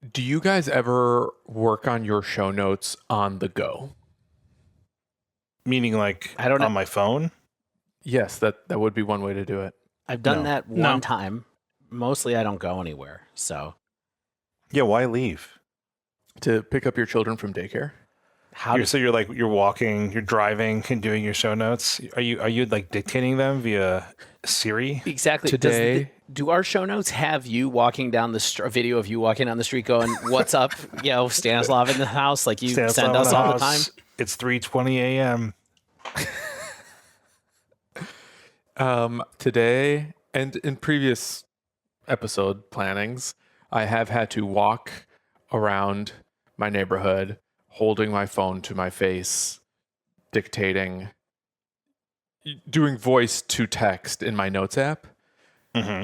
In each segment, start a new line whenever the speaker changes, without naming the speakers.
Do you guys ever work on your show notes on the go?
Meaning like
I don't know.
on my phone?
Yes, that would be one way to do it.
I've done
No.
that one time. Mostly I don't go anywhere. So
Yeah, why leave?
To pick up your children from daycare?
So you're walking, you're driving and doing your show notes. Are you like dictating them via Siri?
exactly
Today-
do our show notes have you walking down the a video of you walking down the street going, "What's up?" Stanislav in the house, like you
Stanislav
send
in
us
the
all the time.
house. It's 3:20 a.m.
Today and in previous episode plannings, I have had to walk around my neighborhood holding my phone to my face, dictating, doing voice to text in my notes app,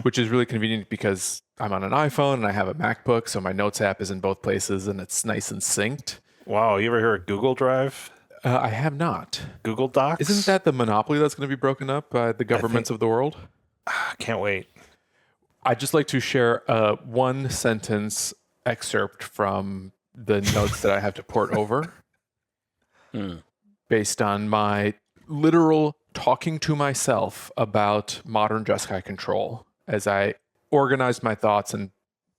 which is really convenient because I'm on an iPhone and I have a MacBook, so my notes app is in both places and it's nice and synced.
Wow, you ever hear of Google Drive?
I have not.
Google Docs?
Isn't that the monopoly that's going to be broken up by the governments of the world?
I can't wait.
I'd just like to share a one sentence excerpt from the notes that I have to port over based on my literal talking to myself about modern Jeskai Control as I organized my thoughts and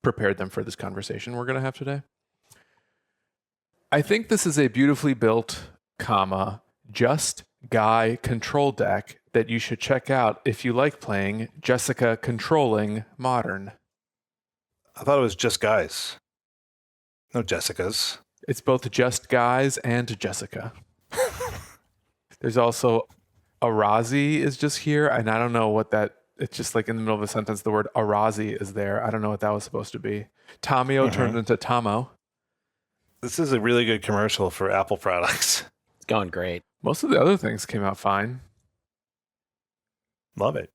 prepared them for this conversation we're going to have today. I think this is a beautifully built, just guy control deck that you should check out if you like playing Jessica controlling modern.
I thought it was just guys. No Jessicas.
It's both just guys and Jessica. There's also Arazi is just here, and I don't know what that. It's just like in the middle of a sentence, the word Arazi is there. I don't know what that was supposed to be. Tamio turned into Tamo.
This is a really good commercial for Apple products.
It's going great.
Most of the other things came out fine.
Love it.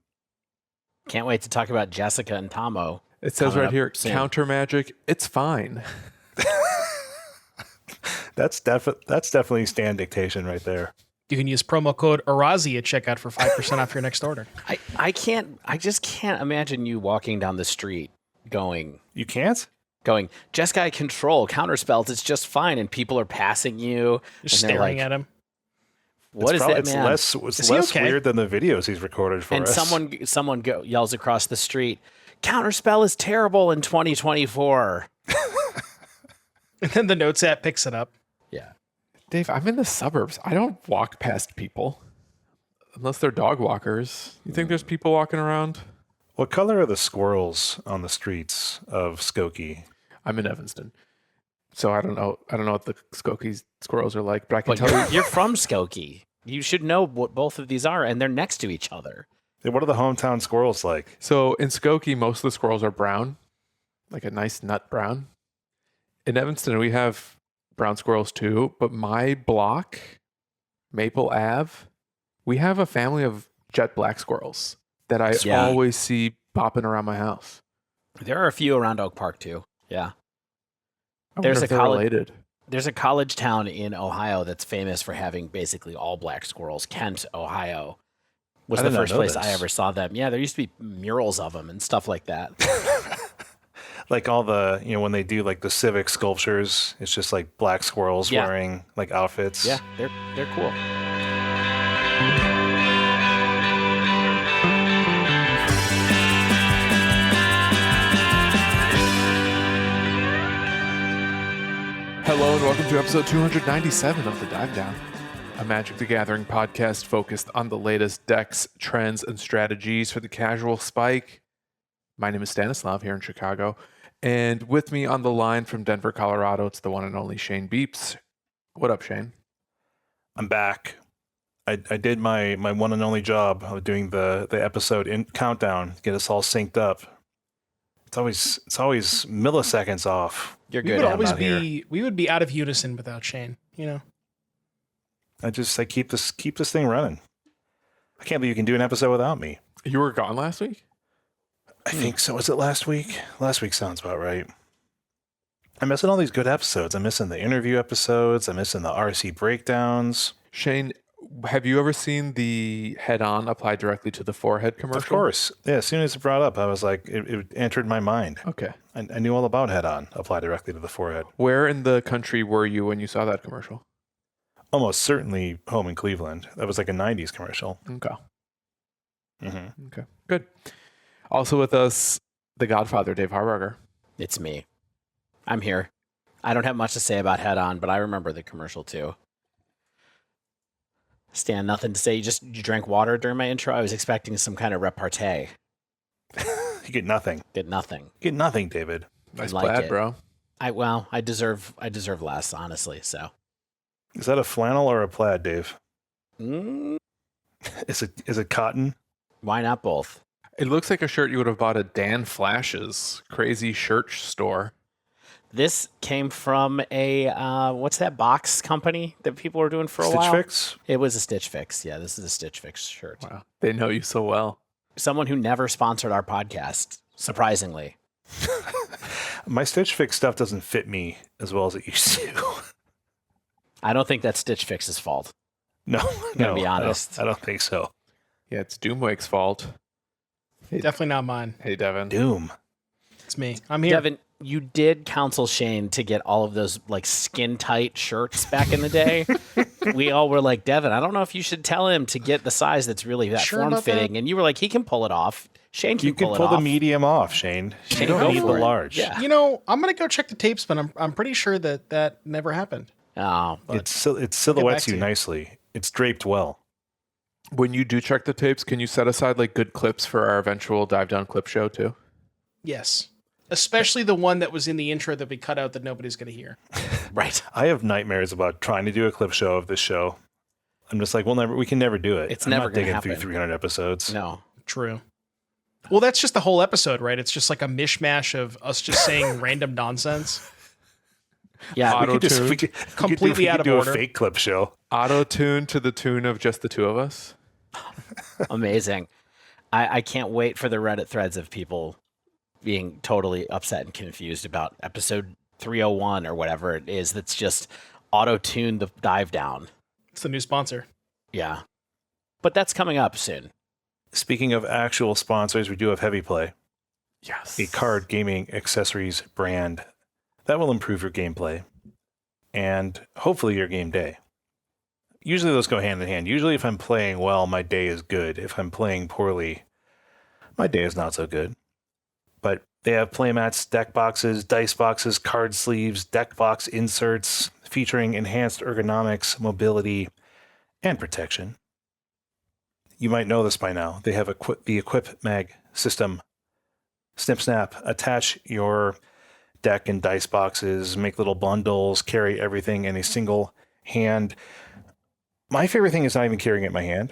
Can't wait to talk about Jessica and Tomo.
It says
Coming
right
up
here,
soon.
counter magic. It's fine.
That's definitely Stan dictation right there.
You can use promo code Arazi at checkout for 5% off your next order.
I just can't imagine you walking down the street going,
You can't?
Jeskai Control, counterspells, it's just fine, and people are passing you.
You're
and they're
staring
like,
at him.
What is that,
It's
man?
less
Is he okay?
weird than the videos he's recorded for
And
us.
someone yells across the street, "Counterspell is terrible in 2024."
And then the notes app picks it up.
Yeah.
Dave, I'm in the suburbs. I don't walk past people unless they're dog walkers. You think there's people walking around?
What color are the squirrels on the streets of Skokie?
I'm in Evanston, so I don't know. I don't know what the Skokie squirrels are like, but I can
But
tell
you're from Skokie. You should know what both of these are, and they're next to each other.
What are the hometown squirrels like?
So in Skokie, most of the squirrels are brown, like a nice nut brown. In Evanston, we have brown squirrels too, but my block, Maple Ave, we have a family of jet black squirrels that I always see bopping around my house.
There are a few around Oak Park too. Yeah.
I
There's
wonder
a
if they're
college-
related.
There's a college town in Ohio that's famous for having basically all black squirrels. Kent, Ohio, was
I
the
did not
first
know
place
this.
I ever saw them. Yeah, there used to be murals of them and stuff like that.
Like all the, when they do like the civic sculptures, it's just like black squirrels
Yeah.
wearing like outfits.
Yeah, they're cool.
Hello and welcome to episode 297 of The Dive Down, a Magic the Gathering podcast focused on the latest decks, trends, and strategies for the casual spike. My name is Stanislav here in Chicago, and with me on the line from Denver, Colorado, it's the one and only Shane Beeps. What up, Shane?
I'm back. I did my one and only job of doing the episode in countdown, get us all synced up. It's always milliseconds off.
You're
We
good.
would
Em.
always
not here.
we would be out of unison without Shane,
I keep this thing running. I can't believe you can do an episode without me.
You were gone last week?
I think so. Was it last week? Last week sounds about right. I'm missing all these good episodes. I'm missing the interview episodes. I'm missing the RC breakdowns.
Shane, Have you ever seen the head-on applied directly to the forehead commercial?
Of course. Yeah, as soon as it brought up, I was like, it entered my mind.
Okay.
I knew all about head-on, applied directly to the forehead.
Where in the country were you when you saw that commercial?
Almost certainly home in Cleveland. That was like a 90s commercial.
Okay.
Mm-hmm.
Okay. Good. Also with us, the Godfather, Dave Harburger.
It's me. I'm here. I don't have much to say about Head On, but I remember the commercial too. Stan, nothing to say. You drank water during my intro. I was expecting some kind of repartee.
You get nothing.
Get nothing.
You get nothing, David.
Nice
like
plaid,
it.
bro.
I deserve less, honestly. So.
Is that a flannel or a plaid, Dave?
Mm,
Is it cotton?
why not both?
It looks like a shirt you would have bought at Dan Flash's crazy shirt store.
This came from a what's that box company that people were doing for a
Stitch
while?
Fix?
It was a Stitch Fix. Yeah, this is a Stitch Fix shirt.
Wow. They know you so well.
Someone who never sponsored our podcast, surprisingly.
My Stitch Fix stuff doesn't fit me as well as it used to.
I don't think that's Stitch Fix's fault.
No,
Gonna be honest.
I don't think so.
Yeah, it's Doomwake's fault.
Definitely not mine.
Hey, Devon.
Doom.
It's me. I'm here.
Devin, you did counsel Shane to get all of those like skin tight shirts back in the day. We all were like, Devin, I don't know if you should tell him to get the size that's really that
Sure
form
about
fitting. And you were like, he can pull it off. Shane can
You can
pull
pull
it
the
off.
medium off, Shane. You
Shane,
don't
go
need
for
the
it.
large.
Yeah.
You know, I'm gonna go check the tapes, but I'm pretty sure that never happened.
Oh,
It silhouettes
to
you
you.
nicely. It's draped well.
When you do check the tapes, can you set aside like good clips for our eventual dive down clip show too?
Yes, especially the one that was in the intro that we cut out that nobody's gonna hear.
right.
I have nightmares about trying to do a clip show of this show. I'm just like, we can never do it.
It's
I'm
never
not
gonna
digging
happen.
through 300 episodes.
No.
True. Well, that's just the whole episode, right? It's just like a mishmash of us just saying random nonsense.
Yeah.
Auto-
We could
Completely out of
do
order.
a fake clip show.
Auto tune to the tune of just the two of us.
Amazing. I can't wait for the Reddit threads of people being totally upset and confused about episode 301 or whatever it is that's just auto-tune the dive down.
It's the new sponsor.
Yeah. But that's coming up soon.
Speaking of actual sponsors, we do have Heavy Play,
Yes.
a card gaming accessories brand that will improve your gameplay and hopefully your game day. Usually those go hand in hand. Usually if I'm playing well, my day is good. If I'm playing poorly, my day is not so good. But they have playmats, deck boxes, dice boxes, card sleeves, deck box inserts featuring enhanced ergonomics, mobility, and protection. You might know this by now. They have the Equip Mag system. Snip snap, attach your deck and dice boxes, make little bundles, carry everything in a single hand. My favorite thing is not even carrying it in my hand.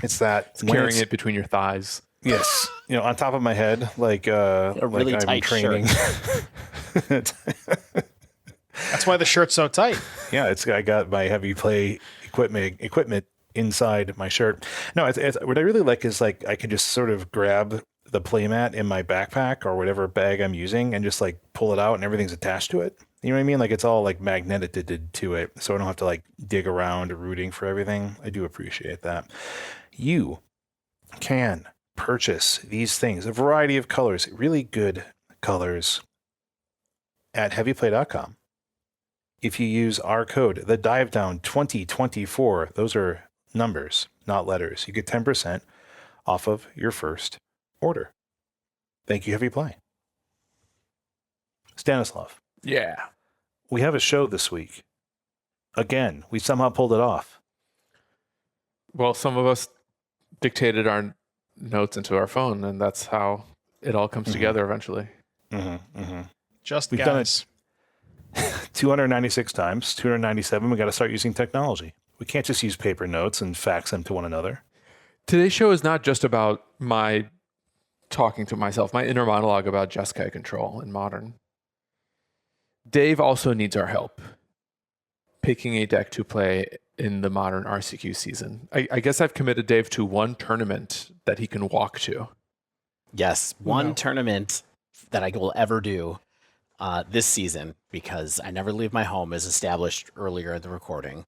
It's that when
Carrying it between your thighs.
Yes, on top of my head, like
really
like I'm
tight
training.
That's why the shirt's so tight.
Yeah, I got my Heavy Play equipment inside my shirt. No, it's what I really like is like I can just sort of grab the playmat in my backpack or whatever bag I'm using and just like pull it out and everything's attached to it. You know what I mean? Like it's all like magneted to it, so I don't have to like dig around rooting for everything. I do appreciate that. You can purchase these things, a variety of colors, really good colors, at heavyplay.com. If you use our code, the Dive Down 2024, those are numbers, not letters. You get 10% off of your first order. Thank you, Heavy Play. Stanislav,
Yeah.
we have a show this week. Again, we somehow pulled it off.
Well, some of us dictated our notes into our phone, and that's how it all comes together eventually.
Just
We've done
guys.
296 times, 297, we got to start using technology. We can't just use paper notes and fax them to one another.
Today's show is not just about my talking to myself, my inner monologue about Jeskai Control in Modern. Dave also needs our help picking a deck to play in the Modern RCQ season. I guess I've committed Dave to one tournament that he can walk to.
Yes. One
No.
tournament that I will ever do this season because I never leave my home as established earlier in the recording.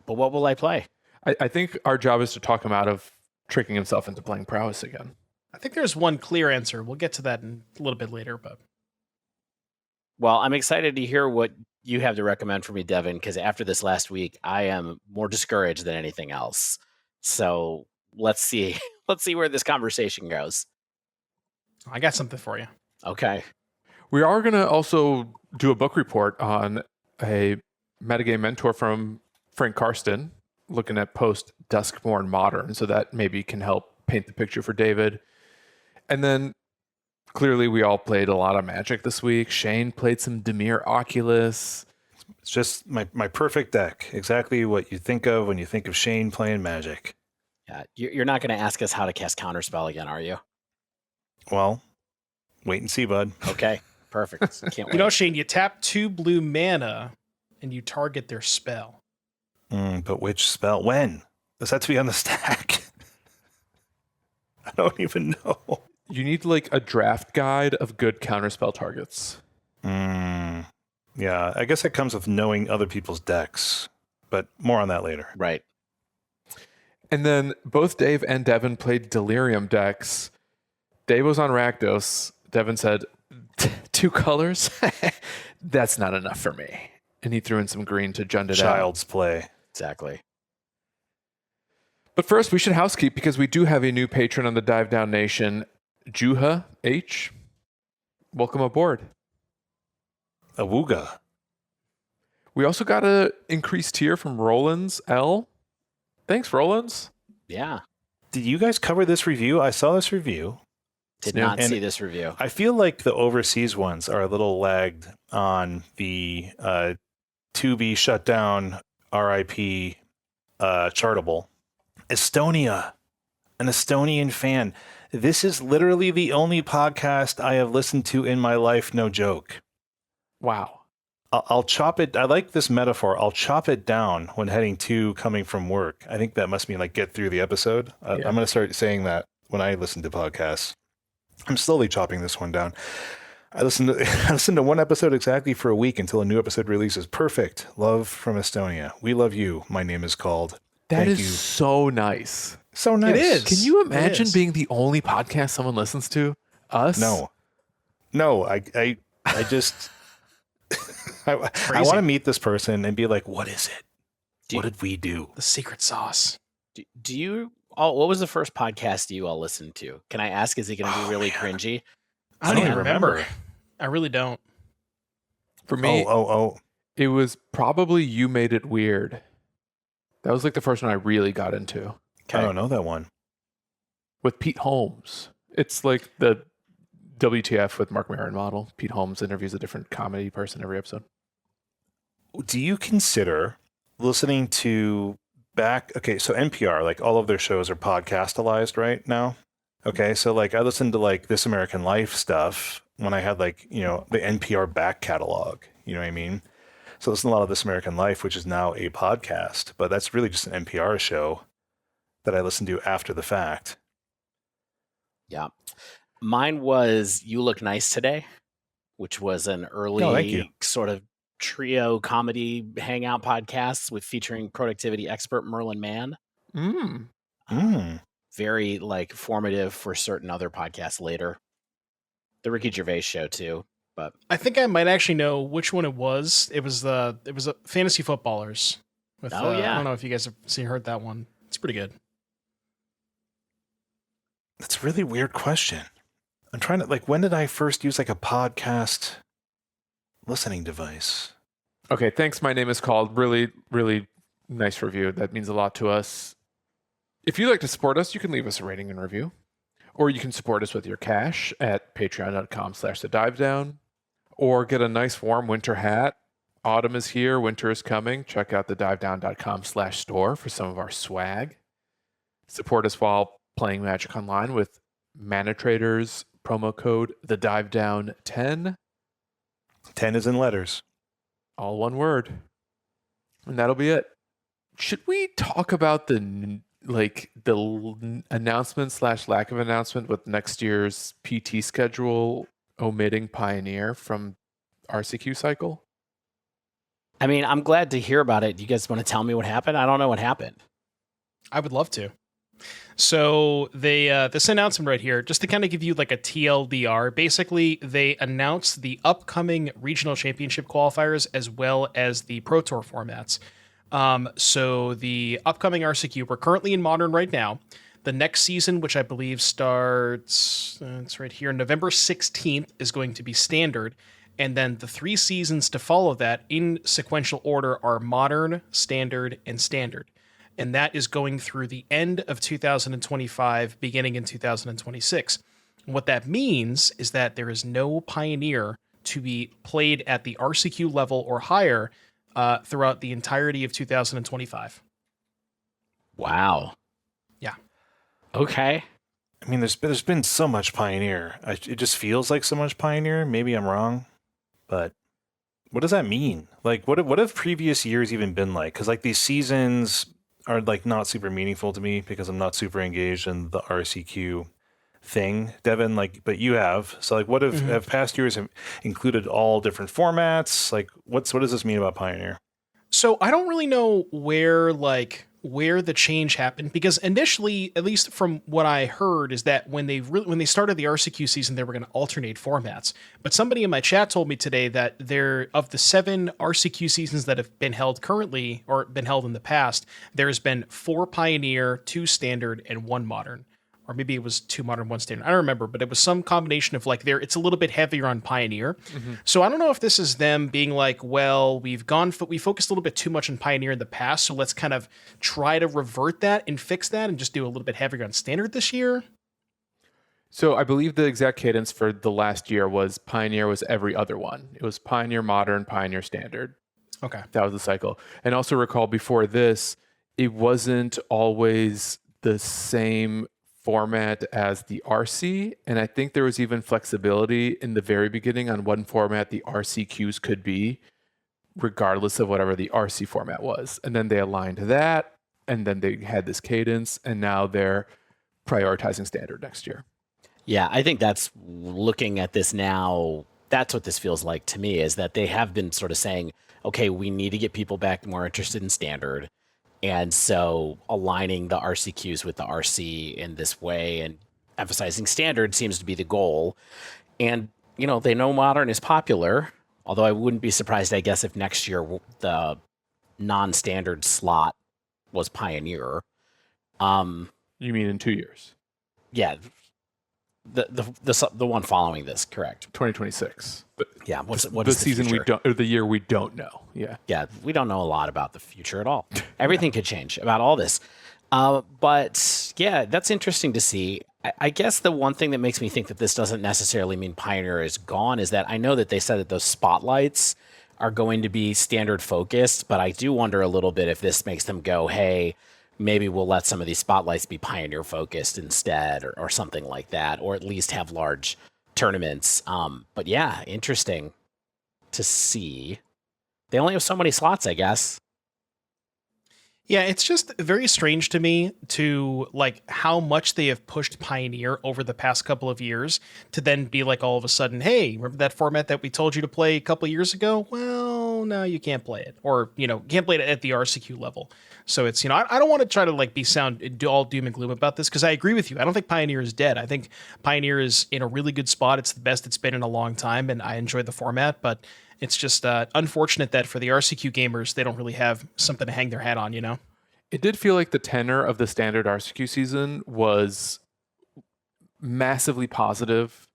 But what will I play?
I think our job is to talk him out of tricking himself into playing prowess again.
I think there's one clear answer. We'll get to that in a little bit later, but
Well, I'm excited to hear what you have to recommend for me, Devon, because after this last week, I am more discouraged than anything else. So let's see. Let's see where this conversation goes.
I got something for you.
Okay.
We are going to also do a book report on a Metagame Mentor from Frank Karsten, looking at post-Duskborn Modern, so that maybe can help paint the picture for David. And then clearly we all played a lot of Magic this week. Shane played some Dimir Oculus.
It's just my perfect deck. Exactly what you think of when you think of Shane playing Magic.
Yeah, you're not going to ask us how to cast Counterspell again, are you?
Well, wait and see, bud.
Okay, perfect. Can't wait.
You know, Shane, you tap 2 blue mana and you target their spell.
But which spell? When? Does that have to be on the stack? I don't even know.
You need like a draft guide of good counterspell targets.
Yeah, I guess it comes with knowing other people's decks, but more on that later.
Right.
And then both Dave and Devon played Delirium decks. Dave was on Rakdos. Devon said, 2 colors? That's not enough for me. And he threw in some green to Jund it out.
Child's play.
Exactly.
But first, we should housekeep because we do have a new patron on the Dive Down Nation, Juha H. Welcome aboard.
Awooga.
We also got an increased tier from Rollins L. Thanks, Rollins.
Yeah.
Did you guys cover this review? I saw this review.
Did
Yeah,
not
and
see this review.
I feel like the overseas ones are a little lagged on the to be shut down RIP Chartable. Estonia, an Estonian fan. This is literally the only podcast I have listened to in my life, no joke.
Wow.
I'll chop it. I like this metaphor. I'll chop it down when heading to coming from work. I think that must mean like get through the episode. I'm going to start saying that when I listen to podcasts. I'm slowly chopping this one down. I listened to one episode exactly for a week until a new episode releases. Perfect. Love from Estonia. We love you. My name is called.
That
Thank
is
you.
so nice.
So nice.
It is.
Can you
It
imagine
is.
being the only podcast someone listens to? Us?
No. I just I want
Crazy.
to meet this person and be like, what is it? What did we do?
The secret sauce.
Do you all, what was the first podcast you all listened to? Can I ask, is it going to be really
man.
cringy?
I don't even remember. I really don't.
For me,
Oh.
it was probably You Made It Weird. That was like the first one I really got into
I don't know that one.
with Pete Holmes. It's like the WTF with Mark Maron model. Pete Holmes interviews a different comedy person every episode.
Do you consider listening to okay, so NPR, like all of their shows are podcastalized right now. Okay, so like I listened to like This American Life stuff when I had like, the NPR back catalog, you know what I mean? So listen to a lot of This American Life, which is now a podcast, but that's really just an NPR show that I listened to after the fact.
Yeah. Mine was You Look Nice Today, which was an
thank you.
early sort of trio comedy hangout podcast with featuring productivity expert Merlin Mann. Very like formative for certain other podcasts later. The Ricky Gervais show too, but
I think I might actually know which one it was. It was a Fantasy Footballers. With,
Oh, yeah.
I don't know if you guys have heard that one. It's pretty good.
That's a really weird question. I'm trying to when did I first use like a podcast listening device?
Okay, thanks. My name is called. Really, really nice review. That means a lot to us. If you'd like to support us, you can leave us a rating and review. Or you can support us with your cash at patreon.com/thedivedown. Or get a nice warm winter hat. Autumn is here. Winter is coming. Check out thedivedown.com/store for some of our swag. Support us while playing Magic Online with Mana Traders promo code TheDiveDown10.
10 is in letters.
All one word. And that'll be it. Should we talk about the announcement / lack of announcement with next year's PT schedule omitting Pioneer from RCQ cycle?
I mean, I'm glad to hear about it. You guys want to tell me what happened? I don't know what happened.
I would love to. So they this announcement right here, just to kind of give you like a TLDR, basically they announced the upcoming regional championship qualifiers as well as the Pro Tour formats. So the upcoming RCQ, we're currently in Modern right now. The next season, which I believe starts, it's right here, November 16th, is going to be Standard. And then the 3 seasons to follow that in sequential order are Modern, Standard, and Standard. And that is going through the end of 2025, beginning in 2026. And what that means is that there is no Pioneer to be played at the RCQ level or higher throughout the entirety of 2025.
Wow.
Yeah.
Okay.
I mean, there's been so much Pioneer. It just feels like so much Pioneer. Maybe I'm wrong, but what does that mean? Like, what have previous years even been like? Because like these seasons are like not super meaningful to me because I'm not super engaged in the RCQ thing, Devon. Like, but you have. So like, what have past years included all different formats? Like, what does this mean about Pioneer?
So I don't really know where the change happened, because initially, at least from what I heard, is that when they started the RCQ season, they were going to alternate formats. But somebody in my chat told me today that of the 7 RCQ seasons that have been held currently or been held in the past, there's been 4 Pioneer, 2 Standard, and 1 Modern. Or maybe it was 2 Modern, 1 Standard. I don't remember, but it was some combination of like it's a little bit heavier on Pioneer. So I don't know if this is them being like, well, we focused a little bit too much on Pioneer in the past, so let's kind of try to revert that and fix that and just do a little bit heavier on Standard this year.
So I believe the exact cadence for the last year was Pioneer was every other one. It was Pioneer Modern, Pioneer Standard.
Okay.
That was the cycle. And also recall before this, it wasn't always the same format as the RC, and I think there was even flexibility in the very beginning on one format the RCQs could be, regardless of whatever the RC format was. And then they aligned that, and then they had this cadence, and now they're prioritizing Standard next year.
Yeah, I think that's, looking at this now, that's what this feels like to me, is that they have been sort of saying, okay, we need to get people back more interested in Standard. And so aligning the RCQs with the RC in this way and emphasizing Standard seems to be the goal. And, you know, they know Modern is popular, although I wouldn't be surprised, I guess, if next year the non-Standard slot was Pioneer.
You mean in 2 years?
Yeah. The one following this, correct?
2026. But
yeah, what
the
is the
season
future?
or the year we don't know. Yeah,
we don't know a lot about the future at all. Everything could change about all this. But yeah, that's interesting to see. I guess the one thing that makes me think that this doesn't necessarily mean Pioneer is gone is that I know that they said that those spotlights are going to be Standard focused, but I do wonder a little bit if this makes them go, hey, maybe we'll let some of these spotlights be Pioneer focused instead, or something like that, or at least have large tournaments. But yeah, interesting to see. They only have so many slots, I guess.
Yeah, it's just very strange to me to like how much they have pushed Pioneer over the past couple of years to then be like all of a sudden, hey, remember that format that we told you to play a couple of years ago? Well, no, you can't play it, or can't play it at the RCQ level. So it's I don't want to try to like be all doom and gloom about this, because I agree with you. I don't think Pioneer is dead. I think Pioneer is in a really good spot. It's the best it's been in a long time, and I enjoy the format, but it's just unfortunate that for the RCQ gamers, they don't really have something to hang their hat on,
It did feel like the tenor of the Standard RCQ season was massively positive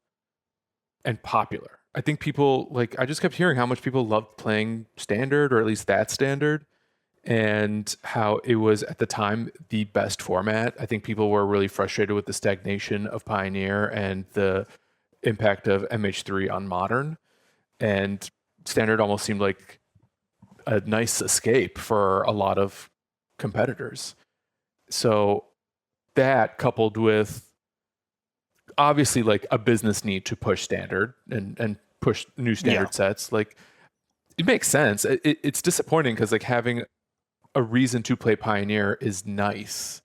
and popular. I think people, I just kept hearing how much people loved playing Standard, or at least that Standard, and how it was at the time the best format. I think people were really frustrated with the stagnation of Pioneer and the impact of MH3 on Modern, and Standard almost seemed like a nice escape for a lot of competitors. So that, coupled with obviously like a business need to push Standard and push new Standard sets, like it makes sense. It's disappointing because like having a reason to play Pioneer is nice,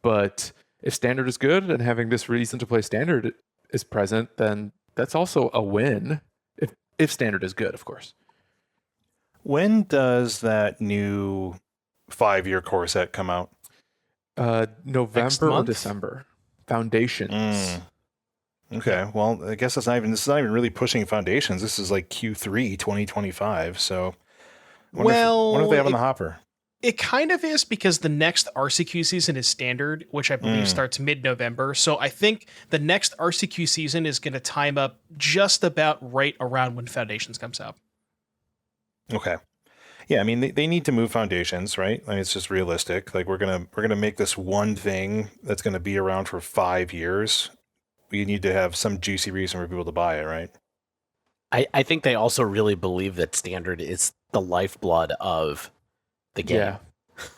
but if Standard is good and having this reason to play Standard is present, then that's also a win. If Standard is good, of course.
When does that new 5-year core set come out?
November or
month?
December. Foundations.
Okay, well, I guess this is not even really pushing foundations. This is like Q3 2025. So, I wonder if they have on the hopper.
It kind of is, because the next RCQ season is standard, which I believe starts mid-November. So I think the next RCQ season is going to time up just about right around when Foundations comes out.
Okay. Yeah, I mean they need to move foundations, right? I mean, it's just realistic. Like we're gonna make this one thing that's gonna be around for 5 years. We need to have some juicy reason for people to buy it, right?
I think they also really believe that standard is the lifeblood of the game.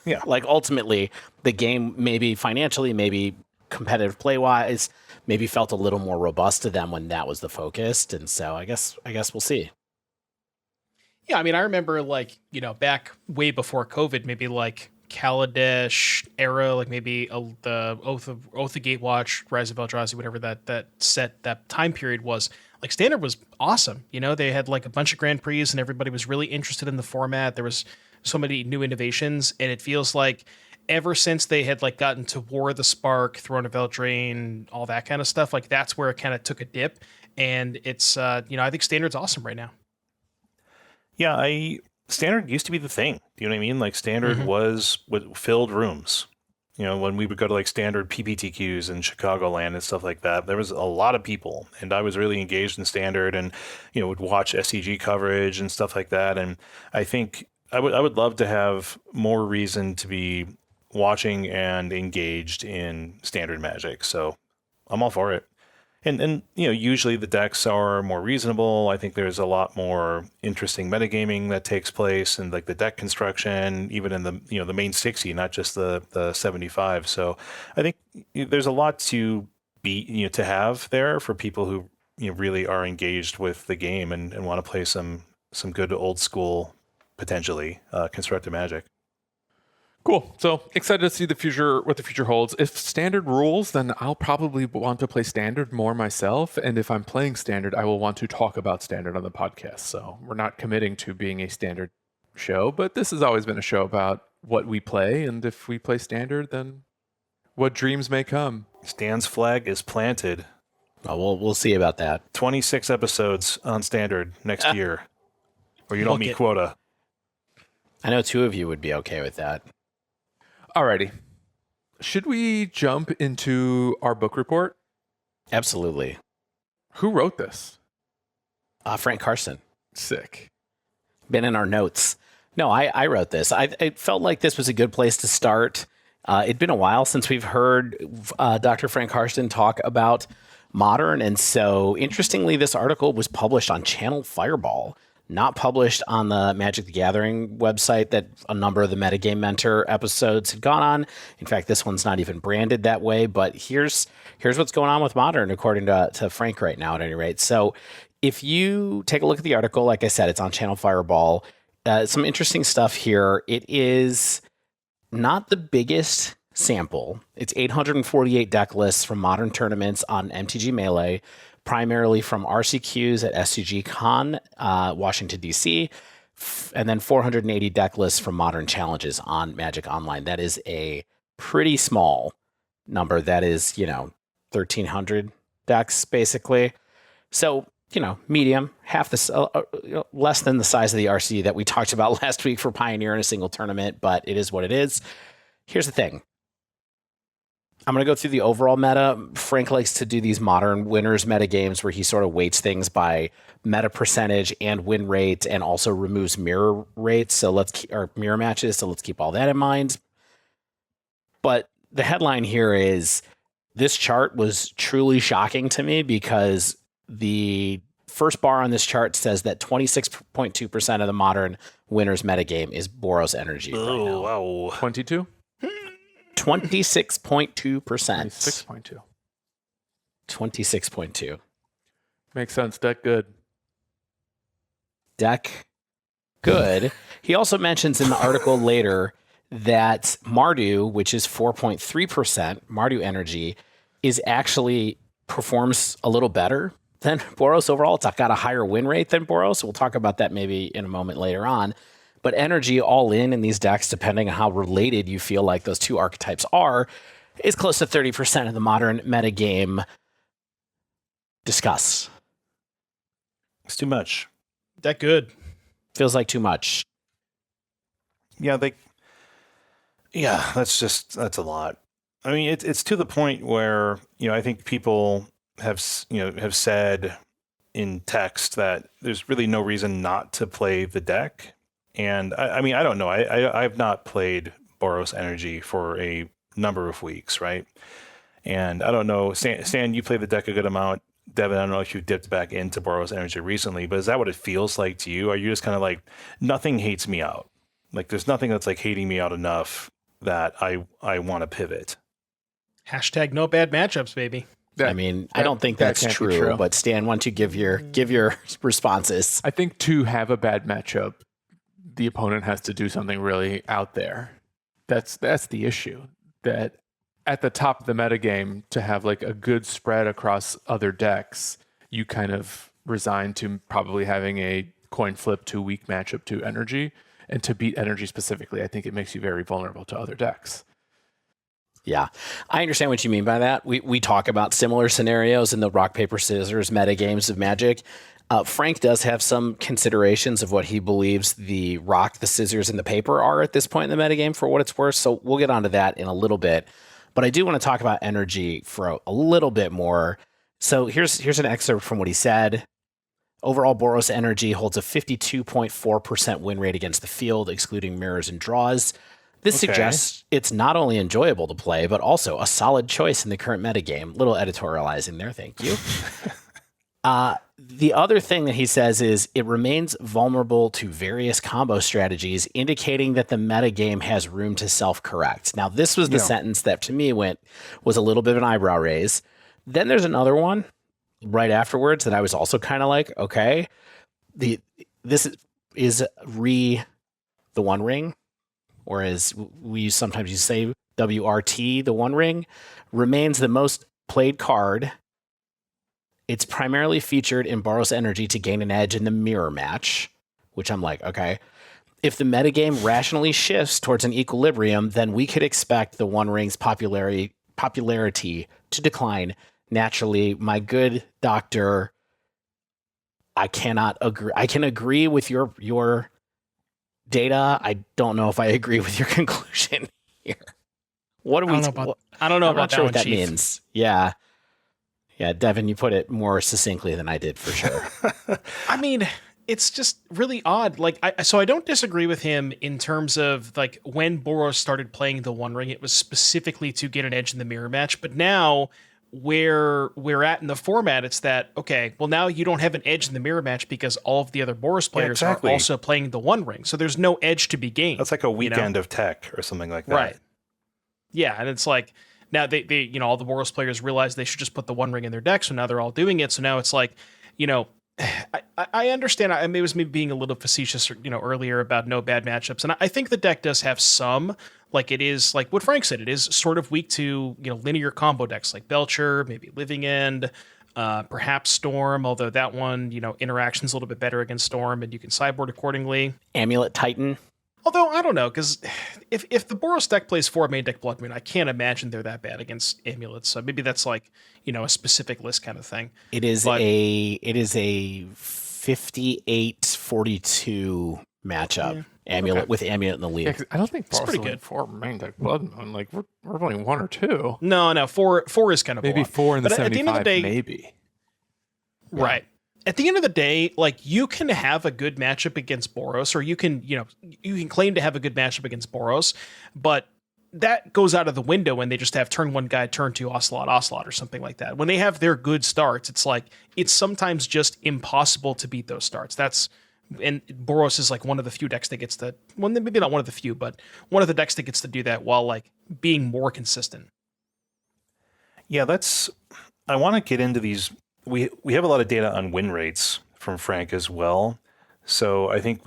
Yeah.
Like ultimately, the game maybe financially, maybe competitive play wise, maybe felt a little more robust to them when that was the focus. And so I guess we'll see.
Yeah, I mean, I remember back way before COVID, maybe like Kaladesh era, like maybe the Oath of Gatewatch, Rise of Eldrazi, whatever that time period was. Like standard was awesome. They had like a bunch of Grand Prix and everybody was really interested in the format. There was so many new innovations, and it feels like ever since they had like gotten to War of the Spark, Throne of Eldraine, all that kind of stuff, like that's where it kind of took a dip. And it's I think standard's awesome right now.
Yeah, standard used to be the thing. You know what I mean? Like standard was what filled rooms. When we would go to like standard PPTQs in Chicagoland and stuff like that, there was a lot of people, and I was really engaged in standard, and would watch SCG coverage and stuff like that. And I think I would love to have more reason to be watching and engaged in standard Magic. So I'm all for it. And usually the decks are more reasonable. I think there's a lot more interesting metagaming that takes place, and like the deck construction, even in the the main 60, not just the 75. So I think there's a lot to be to have there for people who really are engaged with the game and want to play some good old school, potentially constructed Magic.
Cool. So excited to see what the future holds. If standard rules, then I'll probably want to play standard more myself. And if I'm playing standard, I will want to talk about standard on the podcast. So we're not committing to being a standard show, but this has always been a show about what we play. And if we play standard, then what dreams may come.
Stan's flag is planted.
Oh, we'll see about that.
26 episodes on standard next year, or you don't meet quota.
I know 2 of you would be okay with that.
Alrighty. Should we jump into our book report?
Absolutely.
Who wrote this?
Frank Carson.
Sick.
Been in our notes. No, I wrote this. I felt like this was a good place to start. It'd been a while since we've heard Dr. Frank Carson talk about Modern. And so, interestingly, this article was published on Channel Fireball, not published on the Magic the Gathering website that a number of the Metagame Mentor episodes had gone on. In fact, this one's not even branded that way, but here's what's going on with Modern, according to Frank right now, at any rate. So if you take a look at the article, like I said, it's on Channel Fireball. Some interesting stuff here. It is not the biggest sample. It's 848 deck lists from Modern tournaments on MTG Melee, primarily from RCQs at SCG Con, Washington, D.C., and then 480 deck lists from Modern Challenges on Magic Online. That is a pretty small number. That is, 1,300 decks, basically. So, medium, half less than the size of the RC that we talked about last week for Pioneer in a single tournament, but it is what it is. Here's the thing. I'm going to go through the overall meta. Frank likes to do these Modern winners meta games where he sort of weights things by meta percentage and win rate, and also removes mirror rates. Or mirror matches. So let's keep all that in mind. But the headline here is, this chart was truly shocking to me, because the first bar on this chart says that 26.2% of the Modern winners metagame is Boros Energy.
Oh,
right now.
wow.
22?
26.2%.
26.2.
26.2.
Makes sense. Deck good.
Deck good. He also mentions in the article later that Mardu, which is 4.3%, Mardu Energy, is actually performs a little better than Boros overall. It's got a higher win rate than Boros. We'll talk about that maybe in a moment later on. But energy all in these decks, depending on how related you feel like those two archetypes are, is close to 30% of the modern metagame. Discuss.
It's too much.
That good.
Feels like too much.
Yeah, that's a lot. I mean, it's to the point where, I think people have said in text that there's really no reason not to play the deck. And I mean, I don't know. I've not played Boros Energy for a number of weeks, right? And I don't know, Stan, you play the deck a good amount. Devon, I don't know if you dipped back into Boros Energy recently, but is that what it feels like to you? Are you just kind of like, nothing hates me out? Like, there's nothing that's like hating me out enough that I want to pivot.
Hashtag no bad matchups, baby.
I mean, I don't think that's true, but Stan, why don't you give your responses?
I think to have a bad matchup, the opponent has to do something really out there. That's the issue. That at the top of the metagame, to have like a good spread across other decks, you kind of resign to probably having a coin flip to weak matchup to energy. And to beat energy specifically, I think it makes you very vulnerable to other decks.
Yeah, I understand what you mean by that. We talk about similar scenarios in the rock, paper, scissors metagames of Magic. Frank does have some considerations of what he believes the rock, the scissors, and the paper are at this point in the metagame for what it's worth. So we'll get onto that in a little bit. But I do want to talk about energy for a little bit more. So here's an excerpt from what he said. Overall, Boros Energy holds a 52.4% win rate against the field, excluding mirrors and draws. This suggests it's not only enjoyable to play, but also a solid choice in the current metagame. Little editorializing there, thank you. The other thing that he says is it remains vulnerable to various combo strategies, indicating that the metagame has room to self-correct. Now, this was the sentence that to me was a little bit of an eyebrow raise. Then there's another one right afterwards that I was also kind of like, okay, this is the One Ring, or as we sometimes say, WRT, the One Ring, remains the most played card. It's primarily featured in Boros Energy to gain an edge in the mirror match, which I'm like, okay. If the metagame rationally shifts towards an equilibrium, then we could expect the One Ring's popularity to decline naturally. My good doctor, I cannot agree. I can agree with your data. I don't know if I agree with your conclusion here. What do we?
I don't know
I'm not
about
sure what
that
that means. Yeah. Yeah, Devon, you put it more succinctly than I did for sure.
I mean, it's just really odd. Like, I don't disagree with him in terms of like when Boros started playing the One Ring, it was specifically to get an edge in the mirror match. But now, where we're at in the format, it's that okay. Well, now you don't have an edge in the mirror match because all of the other Boros players are also playing the One Ring, so there's no edge to be gained.
That's like a weekend of tech or something like that,
right? Yeah, and it's like. Now they all the Boros players realize they should just put the One Ring in their deck, so now they're all doing it. So now it's like, I understand. It was me being a little facetious, earlier about no bad matchups, and I think the deck does have some. Like it is like what Frank said, it is sort of weak to linear combo decks like Belcher, maybe Living End, perhaps Storm. Although that one, interaction's a little bit better against Storm, and you can sideboard accordingly.
Amulet Titan.
Although, I don't know, because if the Boros deck plays 4 main deck Blood Moon, I can't imagine they're that bad against Amulets. So maybe that's like, a specific list kind of thing.
It is a 58-42 matchup. Amulet with Amulet in the lead.
Yeah, I don't think
Boros
pretty good. 4 main deck Blood Moon. Like we're playing 1 or 2.
No, 4 is kind of
maybe 4 in the 75. At the end of the day,
maybe. Right. At the end of the day, like you can have a good matchup against Boros, or you can claim to have a good matchup against Boros, but that goes out of the window when they just have turn 1 guy, turn 2 Ocelot, or something like that. When they have their good starts, it's like it's sometimes just impossible to beat those starts. And Boros is like one of the few decks that gets to, well, maybe not one of the few, but one of the decks that gets to do that while like being more consistent.
Yeah, I want to get into these. We have a lot of data on win rates from Frank as well. So I think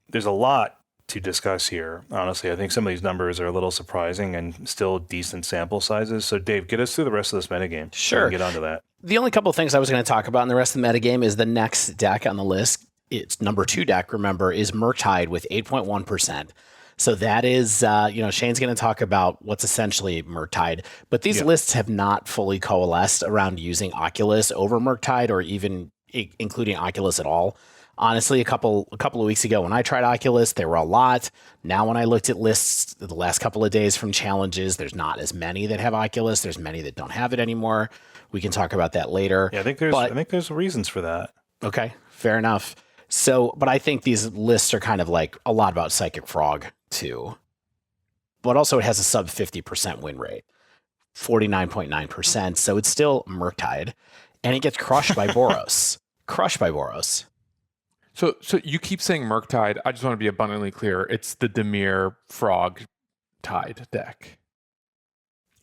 there's a lot to discuss here. Honestly, I think some of these numbers are a little surprising and still decent sample sizes. So Dave, get us through the rest of this metagame.
Sure.
Get onto that.
The only couple of things I was going to talk about in the rest of the metagame is the next deck on the list, its number 2 deck, remember, is Murktide with 8.1%. So that is, Shane's going to talk about what's essentially Murktide, but these lists have not fully coalesced around using Oculus over Murktide or even including Oculus at all. Honestly, a couple of weeks ago when I tried Oculus, there were a lot. Now when I looked at lists the last couple of days from challenges, there's not as many that have Oculus. There's many that don't have it anymore. We can talk about that later.
Yeah, I think there's reasons for that.
Okay, fair enough. So, but I think these lists are kind of like a lot about Psychic Frog too. But also it has a sub 50% win rate, 49.9%. So it's still Murktide, and it gets crushed by Boros.
So you keep saying Murktide. I just want to be abundantly clear. It's the Dimir Frogtide deck.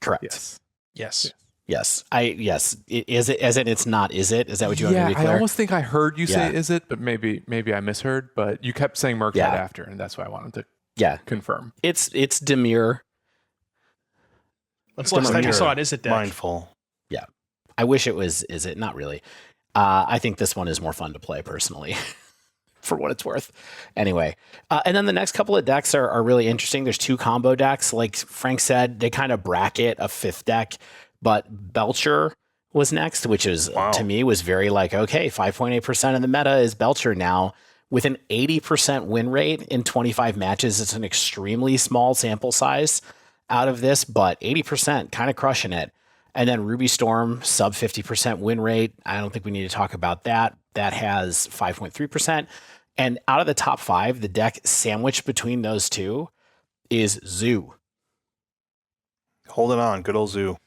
Correct.
Yes.
Yes. Is it, as in it's not, is it? Is that what you want me to be clear?
I almost think I heard you say is it, but maybe I misheard, but you kept saying Murktide after, and that's why I wanted to confirm.
It's Dimir.
When's the last time you saw it? Is it deck?
Mindful.
Yeah. I wish it was, is it? Not really. I think this one is more fun to play personally. For what it's worth. Anyway, and then the next couple of decks are really interesting. There's 2 combo decks. Like Frank said, they kind of bracket a 5th deck, but Belcher was next, which is, to me, was very like, okay, 5.8% of the meta is Belcher now. With an 80% win rate in 25 matches, it's an extremely small sample size out of this, but 80%, kind of crushing it. And then Ruby Storm, sub 50% win rate. I don't think we need to talk about that. That has 5.3%. And out of the top 5, the deck sandwiched between those two is Zoo.
Holding on, good old Zoo.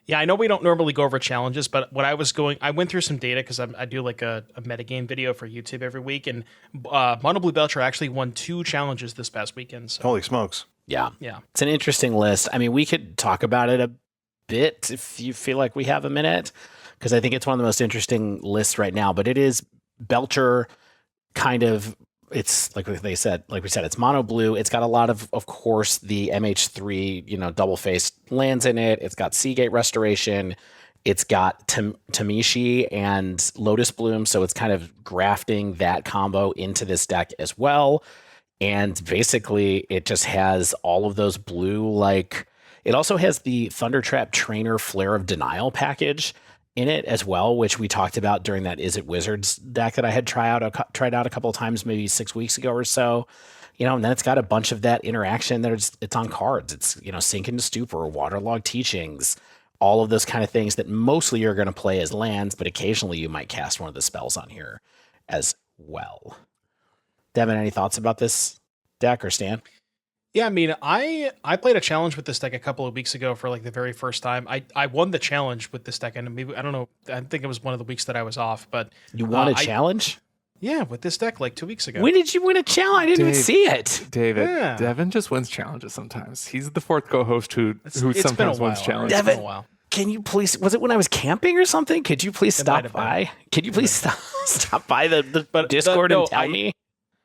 Yeah, I know we don't normally go over challenges, but I went through some data because I do like a metagame video for YouTube every week, and Mono Blue Belcher actually won 2 challenges this past weekend. So.
Holy smokes.
Yeah. It's an interesting list. I mean, we could talk about it a bit if you feel like we have a minute, because I think it's one of the most interesting lists right now, but it is Belcher kind of, it's like we said, it's mono blue. It's got a lot of course, the MH3, double faced lands in it. It's got Seagate Restoration. It's got Tamishi and Lotus Bloom. So it's kind of grafting that combo into this deck as well. And basically it just has all of those blue, like it also has the Thundertrap Trainer Flare of Denial package in it as well, which we talked about during that Is It Wizards deck that I had tried out a couple of times, maybe 6 weeks ago or so. And then it's got a bunch of that interaction that it's on cards. It's, Sink into Stupor, Waterlogged Teachings, all of those kind of things that mostly you're going to play as lands, but occasionally you might cast one of the spells on here as well. Devon, any thoughts about this deck, or Stan?
Yeah, I mean, I played a challenge with this deck a couple of weeks ago for like the very first time. I won the challenge with this deck, and maybe, I don't know, I think it was one of the weeks that I was off, but...
You won a challenge?
Yeah, with this deck like 2 weeks ago.
When did you win a challenge? I didn't even see it.
David, Devon just wins challenges sometimes. He's the 4th co-host who sometimes wins challenges.
Devon,
it's been a while.
Can you please, was it when I was camping or something? Could you please stop by? Could you please stop by the Discord and tell me?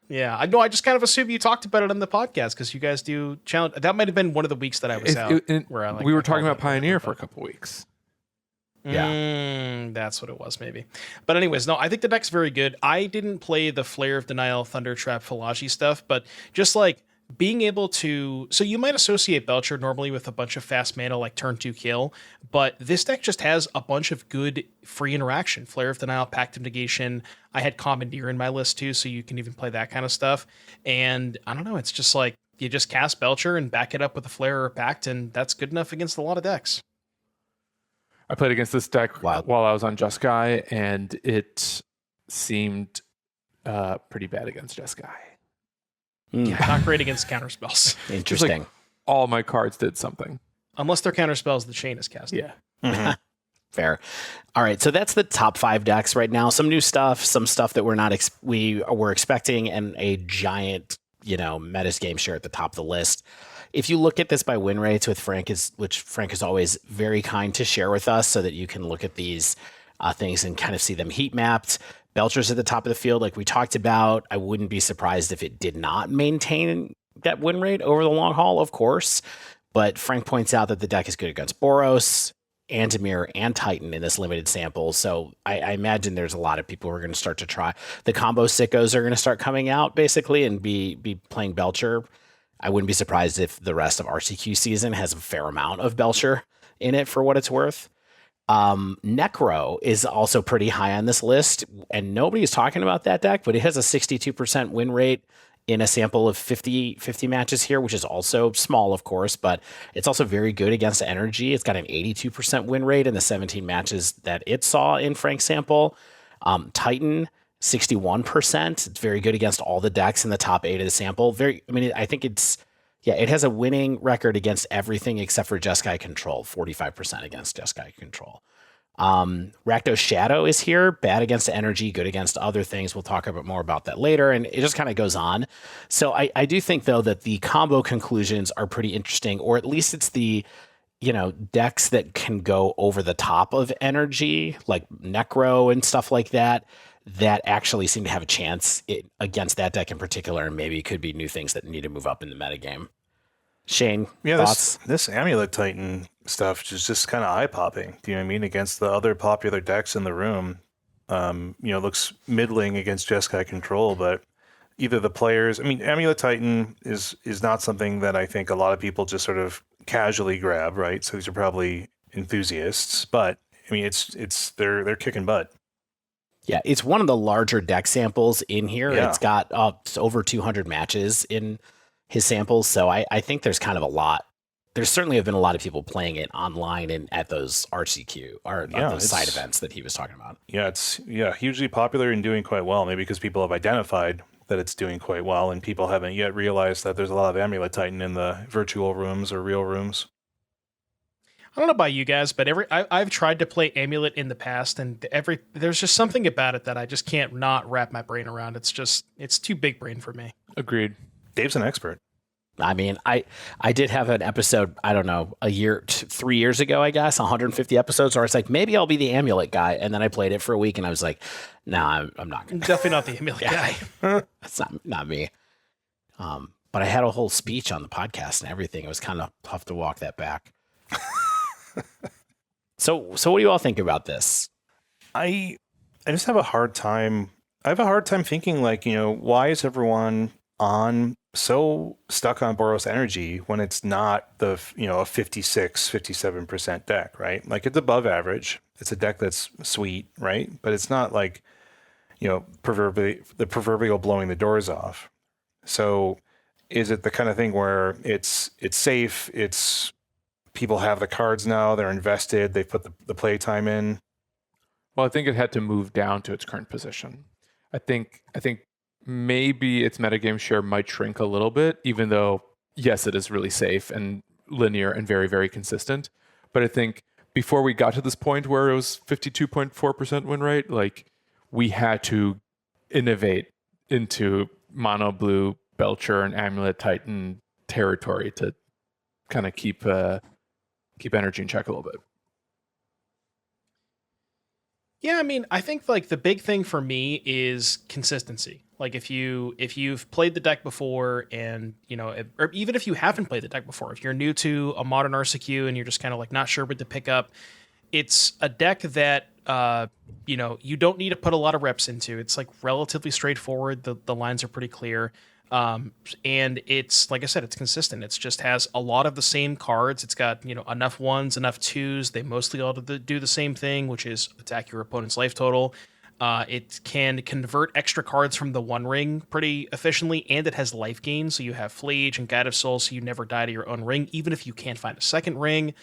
Yeah, I know. I just kind of assumed you talked about it on the podcast because you guys do challenge. That might have been one of the weeks that I was out.
We were talking about Pioneer for a couple weeks.
Yeah,
that's what it was, maybe. But anyways, no, I think the deck's very good. I didn't play the Flare of Denial, Thundertrap, Philagi stuff, but just like being able to, so you might associate Belcher normally with a bunch of fast mana like turn 2 kill, but this deck just has a bunch of good free interaction. Flare of Denial, Pact of Negation. I had Commandeer in my list too, so you can even play that kind of stuff. And I don't know, it's just like you just cast Belcher and back it up with a Flare or a Pact, and that's good enough against a lot of decks.
I played against this deck while I was on Jeskai, and it seemed pretty bad against Jeskai.
Yeah, not great against counterspells.
Interesting.
Like all my cards did something.
Unless they're counterspells, the chain is cast.
Yeah.
Mm-hmm.
Fair. All right, so that's the top 5 decks right now. Some new stuff, some stuff that we were expecting, and a giant, Metagame share at the top of the list. If you look at this by win rates with which Frank is always very kind to share with us so that you can look at these things and kind of see them heat mapped. Belcher's at the top of the field, like we talked about. I wouldn't be surprised if it did not maintain that win rate over the long haul, of course. But Frank points out that the deck is good against Boros, and Dimir and Titan in this limited sample. So I imagine there's a lot of people who are going to start to try. The combo sickos are going to start coming out basically and be playing Belcher. I wouldn't be surprised if the rest of RCQ season has a fair amount of Belcher in it for what it's worth. Necro is also pretty high on this list, and nobody's talking about that deck, but it has a 62% win rate in a sample of 50 matches here, which is also small, of course, but it's also very good against energy. It's got an 82% win rate in the 17 matches that it saw in Frank's sample. Titan, 61%. It's very good against all the decks in the top 8 of the sample. I think it has a winning record against everything except for Jeskai Control, 45% against Jeskai Control. Rakdos Shadow is here, bad against energy, good against other things. We'll talk about more about that later, and it just kind of goes on. So I do think, though, that the combo conclusions are pretty interesting, or at least it's the decks that can go over the top of energy, like Necro and stuff like that, that actually seem to have a chance against that deck in particular, and maybe it could be new things that need to move up in the metagame. Shane, thoughts?
This Amulet Titan stuff is just kind of eye-popping. Do you know what I mean? Against the other popular decks in the room, looks middling against Jeskai Control, but either the players... Amulet Titan is not something that I think a lot of people just sort of casually grab, right? So these are probably enthusiasts, but they're kicking butt.
Yeah, it's one of the larger deck samples in here.
Yeah.
It's got over 200 matches in his samples, so I think there's kind of a lot. There certainly have been a lot of people playing it online and at those RCQ or those side events that he was talking about.
Yeah, it's hugely popular and doing quite well. Maybe because people have identified that it's doing quite well, and people haven't yet realized that there's a lot of Amulet Titan in the virtual rooms or real rooms.
I don't know about you guys, but I've tried to play Amulet in the past, and there's just something about it that I just can't not wrap my brain around. It's too big brain for me.
Agreed.
Dave's an expert.
I did have an episode, I don't know, 3 years ago, I guess, 150 episodes, where I was like, maybe I'll be the Amulet guy. And then I played it for a week and I was like, no, I'm not going to.
Definitely not the Amulet guy.
That's not me. But I had a whole speech on the podcast and everything. It was kind of tough to walk that back. So what do you all think about this?
I just have a hard time. I have a hard time thinking, why is everyone so stuck on Boros Energy when it's not the, a 56, 57% deck, right? Like, it's above average. It's a deck that's sweet, right? But it's not like, the proverbial blowing the doors off. So is it the kind of thing where it's safe, people have the cards now, they're invested, they put the play time in?
Well, I think it had to move down to its current position. I think maybe its metagame share might shrink a little bit, even though, yes, it is really safe and linear and very, very consistent. But I think before we got to this point where it was 52.4% win rate, we had to innovate into mono blue Belcher and Amulet Titan territory to kind of keep energy in check a little bit.
Yeah, I think the big thing for me is consistency. Like, if you've played the deck before, and or even if you haven't played the deck before, if you're new to a modern RCQ and you're just kind of not sure what to pick up, it's a deck that you don't need to put a lot of reps into. It's relatively straightforward. The lines are pretty clear. And it's, like I said, it's consistent. It just has a lot of the same cards. It's got, enough ones, enough twos. They mostly all do the same thing, which is attack your opponent's life total. It can convert extra cards from the One Ring pretty efficiently, and it has life gain. So you have Flage and Guide of Soul, so you never die to your own ring, even if you can't find a second ring.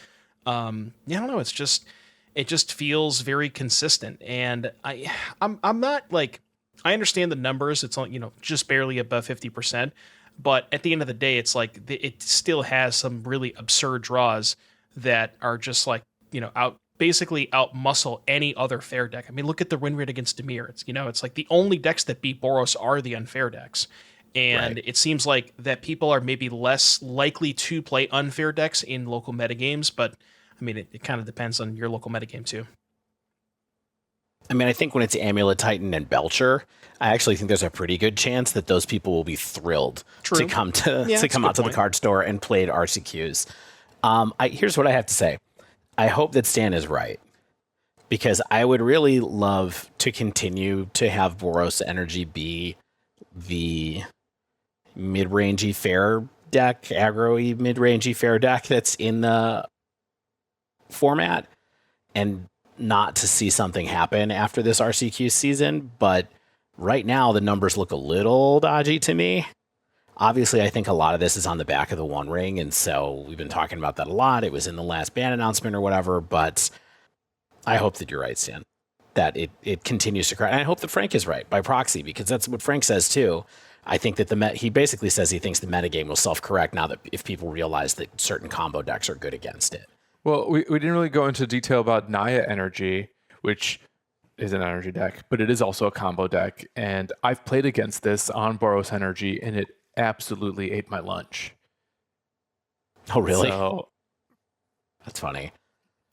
I don't know. It just feels very consistent. And I'm not I understand the numbers. It's just barely above 50%, but at the end of the day, it's it still has some really absurd draws that are just out muscle any other fair deck. Look at the win rate against Dimir. It's it's the only decks that beat Boros are the unfair decks, and It seems like that people are maybe less likely to play unfair decks in local metagames, but it kind of depends on your local metagame too.
I think when it's Amulet Titan and Belcher, I actually think there's a pretty good chance that those people will be thrilled to come out to the card store and play at RCQs. Here's what I have to say. I hope that Stan is right, because I would really love to continue to have Boros Energy be the mid-rangey fair deck, aggro-y mid-rangey fair deck that's in the format, and not to see something happen after this RCQ season. But right now, the numbers look a little dodgy to me. Obviously, I think a lot of this is on the back of the One Ring, and so we've been talking about that a lot. It was in the last ban announcement or whatever, but I hope that you're right, Stan, that it continues to correct. And I hope that Frank is right by proxy, because that's what Frank says too. I think that he basically says he thinks the metagame will self-correct now that if people realize that certain combo decks are good against it.
Well, we didn't really go into detail about Naya Energy, which is an energy deck, but it is also a combo deck. And I've played against this on Boros Energy, and it absolutely ate my lunch.
Oh, really?
So,
that's funny.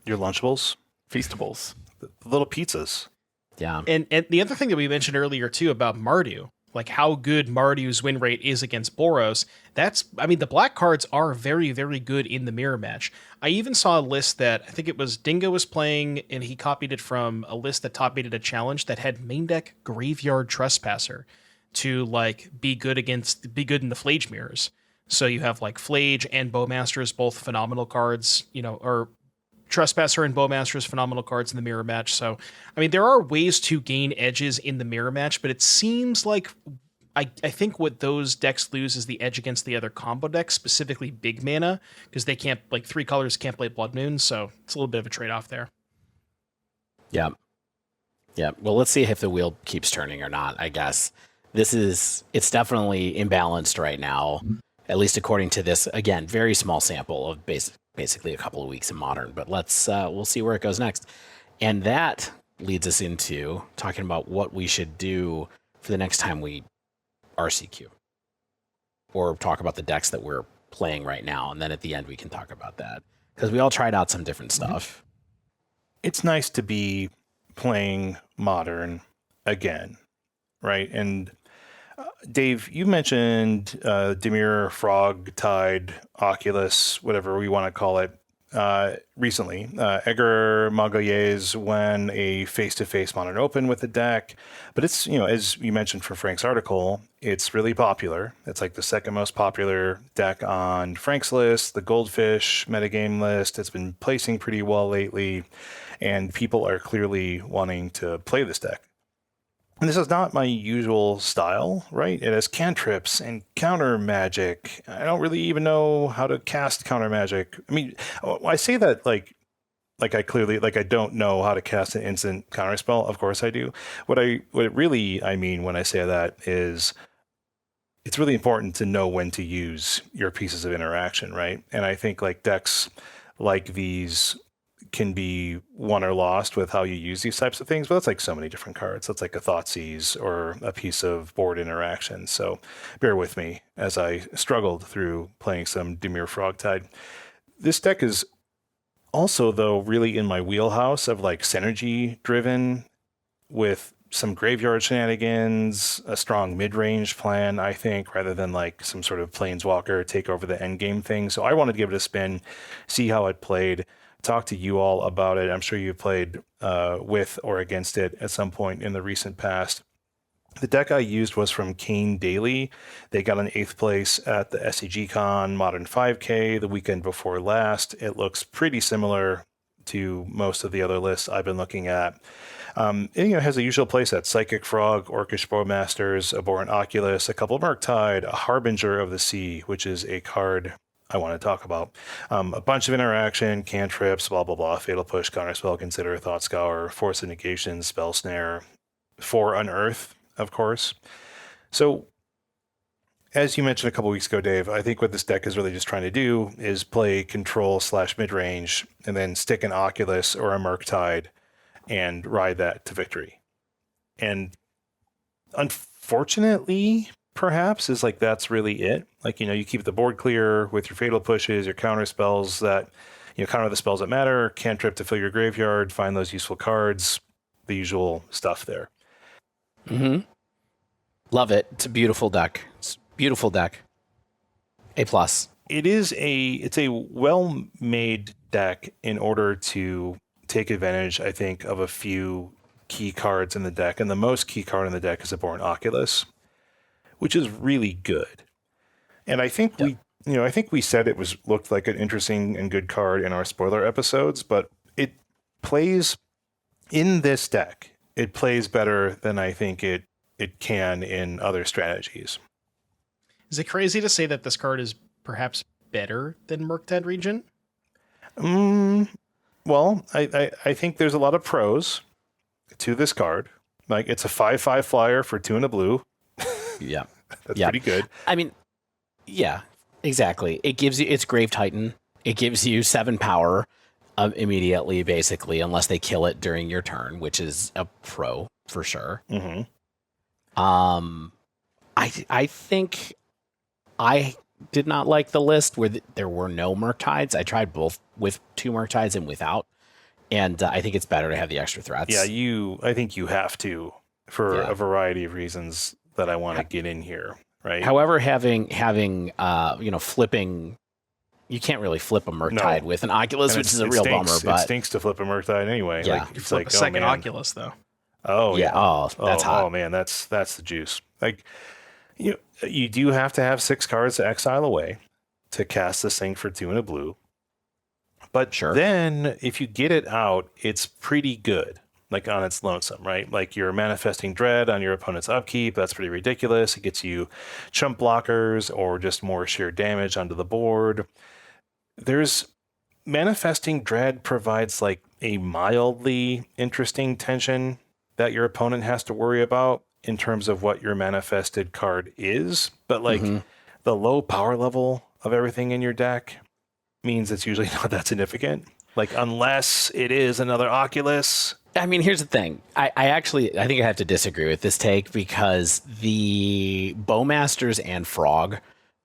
Your Lunchables?
Feastables.
The little pizzas.
Yeah.
And the other thing that we mentioned earlier too about Mardu, like how good Mardew's win rate is against Boros, the black cards are very, very good in the mirror match. I even saw a list that I think it was Dingo was playing, and he copied it from a list that top aided a challenge that had main deck Graveyard Trespasser to be good in the Flage mirrors. So you have like Flage and Bowmasters, both phenomenal cards, or Trespasser and Bowmasters, phenomenal cards in the mirror match. So, there are ways to gain edges in the mirror match, but it seems like I think what those decks lose is the edge against the other combo decks, specifically big mana, because they can't, 3 colors can't play Blood Moon, so it's a little bit of a trade-off there.
Yeah. Yeah. Well, let's see if the wheel keeps turning or not, I guess. It's definitely imbalanced right now, at least according to this, again, very small sample of basically a couple of weeks in Modern, but we'll see where it goes next. And that leads us into talking about what we should do for the next time we RCQ, or talk about the decks that we're playing right now. And then at the end, we can talk about that, because we all tried out some different stuff.
It's nice to be playing Modern again, right? And Dave, you mentioned Dimir Frogtide, Oculus, whatever we want to call it, recently. Edgar Magalhaes won a face-to-face Modern Open with the deck, but it's, as you mentioned for Frank's article, it's really popular. It's like the second most popular deck on Frank's list, the Goldfish metagame list. It's been placing pretty well lately, and people are clearly wanting to play this deck. And this is not my usual style, right? It has cantrips and counter magic. I don't really even know how to cast counter magic. I say that like I don't know how to cast an instant counter spell. Of course I do. What I mean when I say that is it's really important to know when to use your pieces of interaction, right? And I think decks like these can be won or lost with how you use these types of things, but that's so many different cards. That's like a Thoughtseize or a piece of board interaction. So bear with me as I struggled through playing some Dimir Frogtide. This deck is also, though, really in my wheelhouse of synergy driven with some graveyard shenanigans, a strong mid-range plan, I think, rather than some sort of planeswalker take over the end game thing. So I wanted to give it a spin, see how it played, talk to you all about it. I'm sure you've played with or against it at some point in the recent past. The deck I used was from Kane Daily. They got an 8th place at the SCG Con Modern 5K the weekend before last. It looks pretty similar to most of the other lists I've been looking at. It has the usual playset: Psychic Frog, Orcish Bowmasters, Abhorrent Oculus, a couple of Murktide, a Harbinger of the Sea, which is a card I want to talk about. A bunch of interaction, cantrips, blah, blah, blah, Fatal Push, Counterspell, Consider, Thought Scour, Force of Negation, Spell Snare, for Unearth, of course. So, as you mentioned a couple weeks ago, Dave, I think what this deck is really just trying to do is play control / mid-range and then stick an Oculus or a Murktide and ride that to victory. And unfortunately, perhaps, is that's really it. You keep the board clear with your Fatal Pushes, your counter spells that, counter the spells that matter, cantrip to fill your graveyard, find those useful cards, the usual stuff there.
Mm-hmm. Love it. It's a beautiful deck. A+.
it's a well-made deck in order to take advantage, I think, of a few key cards in the deck, and the most key card in the deck is a Born Oculus, which is really good. And I think I think we said it looked like an interesting and good card in our spoiler episodes, but it plays in this deck. It plays better than I think it can in other strategies.
Is it crazy to say that this card is perhaps better than Murktide Regent?
Well, I think there's a lot of pros to this card. Like, it's a 5/5 flyer for 2 and a blue.
Yeah.
That's pretty good.
I mean, yeah, exactly. It's Grave Titan. It gives you 7 power immediately, basically, unless they kill it during your turn, which is a pro for sure.
Mm-hmm.
I think I did not like the list where there were no Murktides. I tried both with 2 Murktides and without, and I think it's better to have the extra threats.
Yeah, I think you have to for a variety of reasons that I want to get in here, right?
However, having flipping, you can't really flip a Murktide with an Oculus, which is a real bummer. But
it stinks to flip a Murktide anyway.
Yeah.
Like, it's
Flip
like
a second
man.
Oculus though.
Oh yeah.
Oh, that's hot.
Oh man, that's the juice. Like, you do have to have 6 cards to exile away to cast this thing for 2 and a blue. But then if you get it out, it's pretty good, like on its lonesome, right? Like, you're manifesting dread on your opponent's upkeep. That's pretty ridiculous. It gets you chump blockers or just more sheer damage onto the board. There's manifesting dread provides like a mildly interesting tension that your opponent has to worry about in terms of what your manifested card is. But like the low power level of everything in your deck means it's usually not that significant. Like, unless it is another Oculus.
I mean, here's the thing. I think I have to disagree with this take, because the Bowmasters and Frog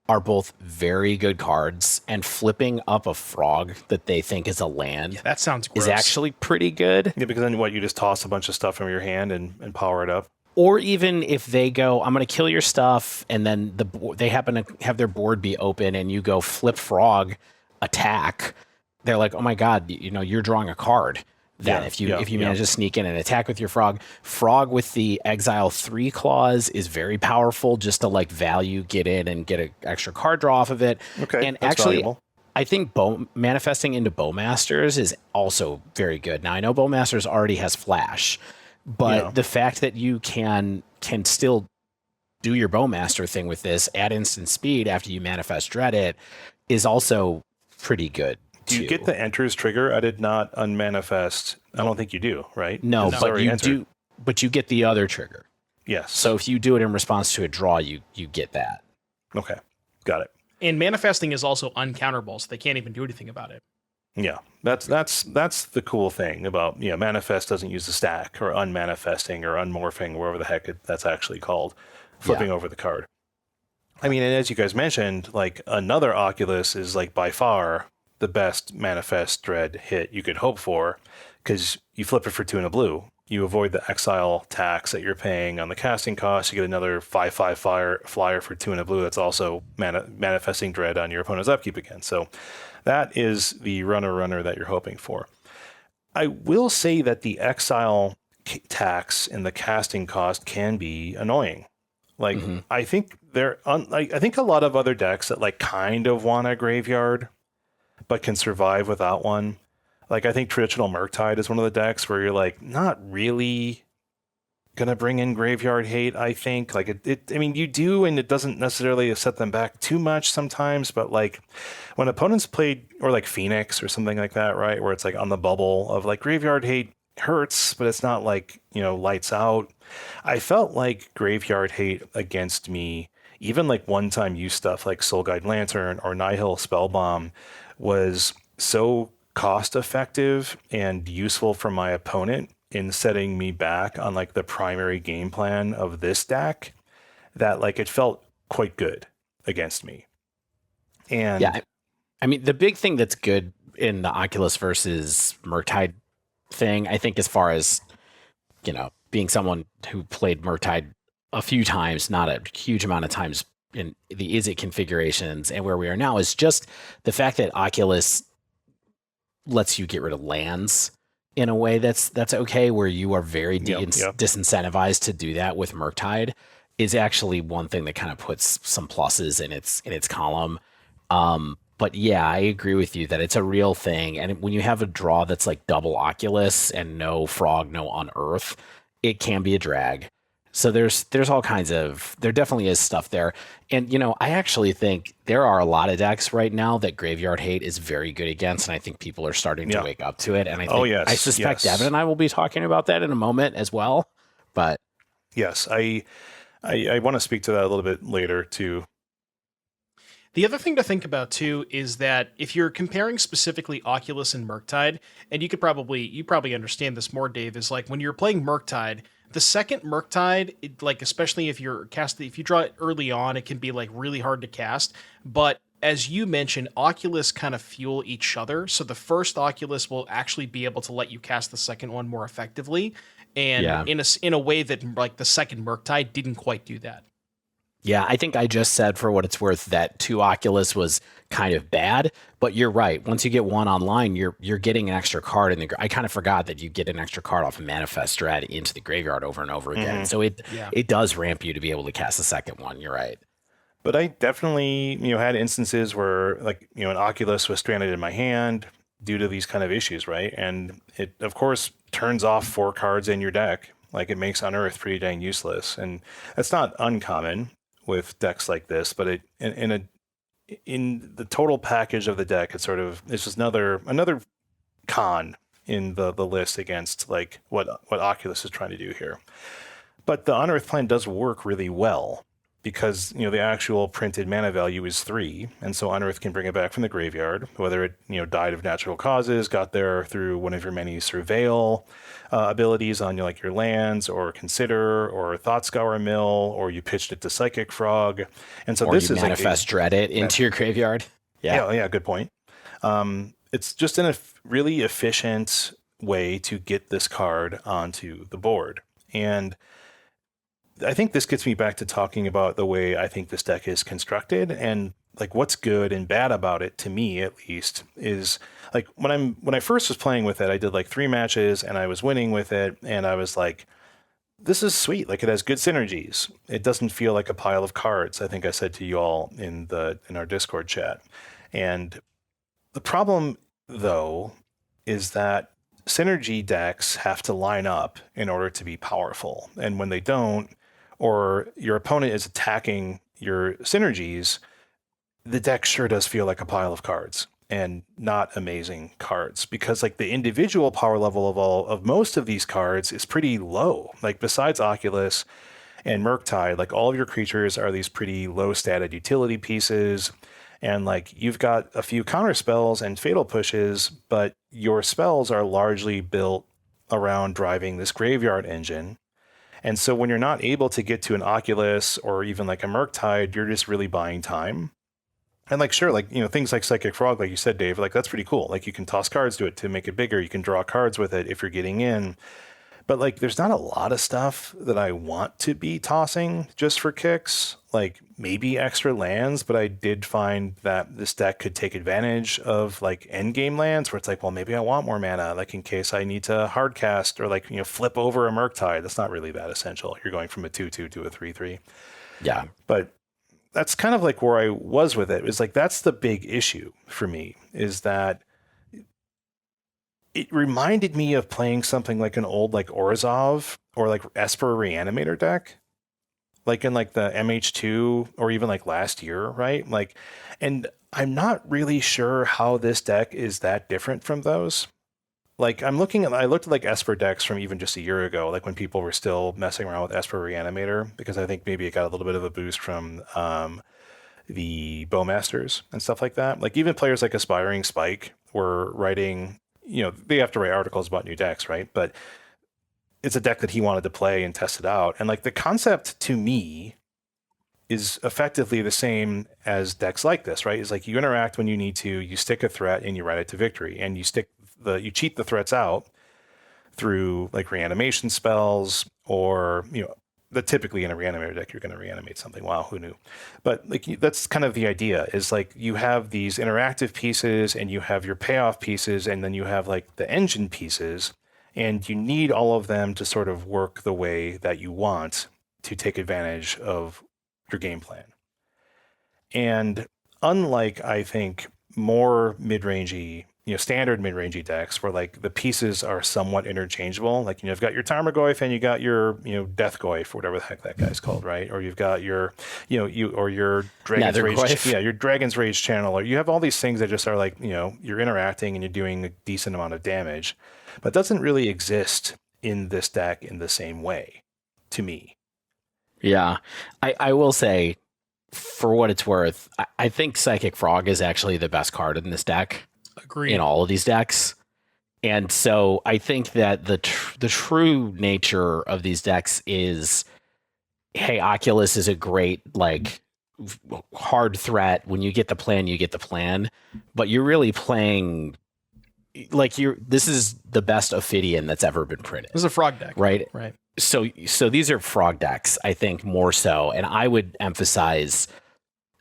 are both very good cards, and flipping up a Frog that they think is a land
That sounds gross.
is actually pretty good.
Yeah, because then you just toss a bunch of stuff from your hand and power it up.
Or even if they go, I'm going to kill your stuff, and then they happen to have their board be open, and you go flip Frog, attack. They're like, oh my god, you're drawing a card. Then if you manage to sneak in and attack with your Frog with the Exile 3 clause is very powerful, just to like value get in and get an extra card draw off of it.
Okay,
and
that's
actually,
valuable.
I think manifesting into Bowmasters is also very good. Now, I know Bowmasters already has Flash, but the fact that you can still do your Bowmaster thing with this, add instant speed after you manifest dread it, is also pretty good.
Do you get the enters trigger? I did not unmanifest. I don't think you do, right?
No, but you do. But you get the other trigger.
Yes.
So if you do it in response to a draw, you get that.
Okay, got it.
And manifesting is also uncounterable, so they can't even do anything about it.
Yeah, that's the cool thing about manifest doesn't use the stack, or unmanifesting or unmorphing, wherever the heck that's actually called, flipping over the card. I mean, and as you guys mentioned, like, another Oculus is like by far the best manifest dread hit you could hope for, because you flip it for 2 and a blue. You avoid the exile tax that you're paying on the casting cost. You get another 5/5 flyer for 2 and a blue. That's also manifesting dread on your opponent's upkeep again. So that is the runner that you're hoping for. I will say that the exile tax and the casting cost can be annoying. Like, I think I think a lot of other decks that like kind of want a graveyard but can survive without one. Like, I think traditional Murktide is one of the decks where you're like not really gonna bring in graveyard hate. I think like I mean, you do, and it doesn't necessarily set them back too much sometimes. But like when opponents played, or like Phoenix or something like that, right, where it's like on the bubble of like graveyard hate hurts, but it's not like lights out. I felt like graveyard hate against me, even like one-time use stuff like Soul Guide Lantern or Nihil Spellbomb, was so cost effective and useful for my opponent in setting me back on like the primary game plan of this deck, that like it felt quite good against me. And
yeah, I mean, the big thing that's good in the Oculus versus Murktide thing, I think, as far as being someone who played Murktide a few times, not a huge amount of times in the is it configurations and where we are now is just the fact that Oculus lets you get rid of lands in a way that's okay, where you are very disincentivized to do that with Murktide is actually one thing that kind of puts some pluses in its column. But yeah, I agree with you that it's a real thing. And when you have a draw that's like double Oculus and no Frog, no Unearth, it can be a drag. So there's all kinds of, there definitely is stuff there. And, you know, I actually think there are a lot of decks right now that Graveyard Hate is very good against. And I think people are starting to wake up to it. And I think, I suspect Devon and I will be talking about that in a moment as well. But
yes, I want to speak to that a little bit later too.
The other thing to think about too is that if you're comparing specifically Oculus and Murktide, and you probably understand this more, Dave, is like when you're playing Murktide, the second Murktide, like especially if if you draw it early on, it can be like really hard to cast. But as you mentioned, Oculus kind of fuel each other. So the first Oculus will actually be able to let you cast the second one more effectively, and in a way that like the second Murktide didn't quite do that.
Yeah, I think I just said, for what it's worth, that 2 Oculus was kind of bad, but you're right. Once you get 1 online, you're getting an extra card in the. I kind of forgot that you get an extra card off of Manifest Dread into the graveyard over and over again. Mm-hmm. So it does ramp you to be able to cast the second one. You're right.
But I definitely had instances where an Oculus was stranded in my hand due to these kind of issues, right? And it of course turns off 4 cards in your deck. Like it makes Unearth pretty dang useless, and that's not uncommon with decks like this, but in the total package of the deck, it's just another con in the list against like what Oculus is trying to do here. But the Unearth plan does work really well because the actual printed mana value is 3, and so Unearth can bring it back from the graveyard, whether it died of natural causes, got there through one of your many Surveil abilities on your lands, or Consider, or Thought Scour Mill, or you pitched it to Psychic Frog, and so
or
this
you
is
Manifest Dread it into your graveyard.
Yeah, good point. It's just a really efficient way to get this card onto the board, and I think this gets me back to talking about the way I think this deck is constructed, and like what's good and bad about it, to me at least, is like when I first was playing with it, I did like 3 matches and I was winning with it, and I was like, this is sweet. Like it has good synergies. It doesn't feel like a pile of cards. I think I said to you all in our Discord chat. And the problem though is that synergy decks have to line up in order to be powerful. And when they don't, or your opponent is attacking your synergies, the deck sure does feel like a pile of cards and not amazing cards, because like the individual power level of most of these cards is pretty low. Like besides Oculus and Murktide, like all of your creatures are these pretty low statted utility pieces. And like you've got a few counter spells and fatal pushes, but your spells are largely built around driving this graveyard engine. And so when you're not able to get to an Oculus or even like a Murktide, you're just really buying time. And like, sure, like, things like Psychic Frog, like you said, Dave, like that's pretty cool. Like you can toss cards to it to make it bigger. You can draw cards with it if you're getting in. But like, there's not a lot of stuff that I want to be tossing just for kicks, like maybe extra lands. But I did find that this deck could take advantage of like end game lands where it's like, well, maybe I want more mana, like in case I need to hard cast or like, flip over a Murktide. That's not really that essential. You're going from a 2/2 to a 3/3.
Yeah.
But that's kind of like where I was with it. It was like, that's the big issue for me, is that it reminded me of playing something like an old like Orzhov or like Esper Reanimator deck, like in like the MH2 or even like last year, right? Like, and I'm not really sure how this deck is that different from those. Like I looked at like Esper decks from even just a year ago, like when people were still messing around with Esper Reanimator, because I think maybe it got a little bit of a boost from the Bowmasters and stuff like that. Like even players like Aspiring Spike were writing, they have to write articles about new decks, right? But it's a deck that he wanted to play and test it out. And like the concept to me is effectively the same as decks like this, right? It's like you interact when you need to, you stick a threat and you ride it to victory, and you cheat the threats out through like reanimation spells or, that typically in a reanimator deck, you're going to reanimate something. Wow, who knew? But like that's kind of the idea is like you have these interactive pieces and you have your payoff pieces and then you have like the engine pieces and you need all of them to sort of work the way that you want to take advantage of your game plan. And unlike, I think, more mid-rangey, standard mid-rangey decks where like the pieces are somewhat interchangeable, like you've got your Tarmogoyf and you got your Deathgoyf or whatever the heck that guy's called, right? Or you've got your your Dragon's Rage, your Dragon's Rage channel, or you have all these things that just are like you're interacting and you're doing a decent amount of damage, but it doesn't really exist in this deck in the same way, to me.
Yeah, I will say, for what it's worth, I think Psychic Frog is actually the best card in this deck.
Agreed.
In all of these decks. And so I think that the true nature of these decks is, hey, Oculus is a great, like, hard threat. When you get the plan, you get the plan. But you're really playing, like, this is the best Ophidian that's ever been printed.
This is a frog deck.
Right?
Right.
So these are frog decks, I think, more so. And I would emphasize,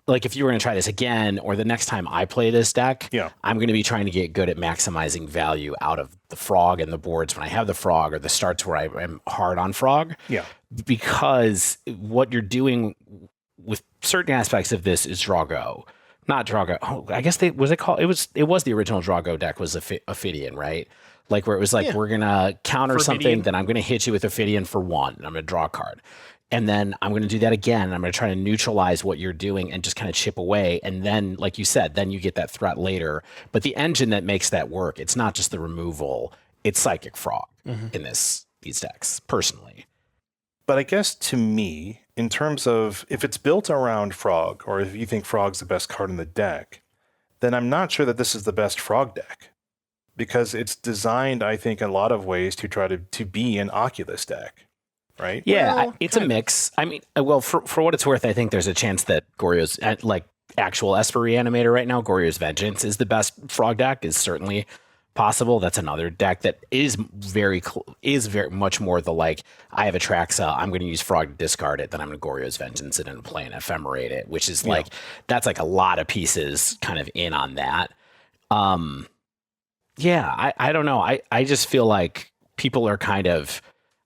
like, if you were going to try this again, or the next time I play this deck, I'm going to be trying to get good at maximizing value out of the frog and the boards when I have the frog, or the starts where I am hard on frog.
Yeah.
Because what you're doing with certain aspects of this is Drago. Not Drago. Oh, I guess it was the original Drago deck was Ophidian, right? Like where it was like, we're going to counter something, then I'm going to hit you with Ophidian for 1, and I'm going to draw a card. And then I'm going to do that again. And I'm going to try to neutralize what you're doing and just kind of chip away. And then, like you said, then you get that threat later. But the engine that makes that work, it's not just the removal, it's Psychic Frog in these decks, personally.
But I guess to me, in terms of if it's built around Frog, or if you think Frog's the best card in the deck, then I'm not sure that this is the best Frog deck. Because it's designed, I think, in a lot of ways to try to be an Oculus deck. Right?
Yeah,
well,
it's a mix. I mean, well, for what it's worth, I think there's a chance that Goryo's, like, actual Esper Reanimator right now, Goryo's Vengeance is the best frog deck, is certainly possible. That's another deck that is very much more the, like, I have a Traxa, I'm going to use frog to discard it, then I'm going to Goryo's Vengeance it and play and ephemerate it, which is like, that's like a lot of pieces kind of in on that. Yeah, I don't know. I just feel like people are kind of,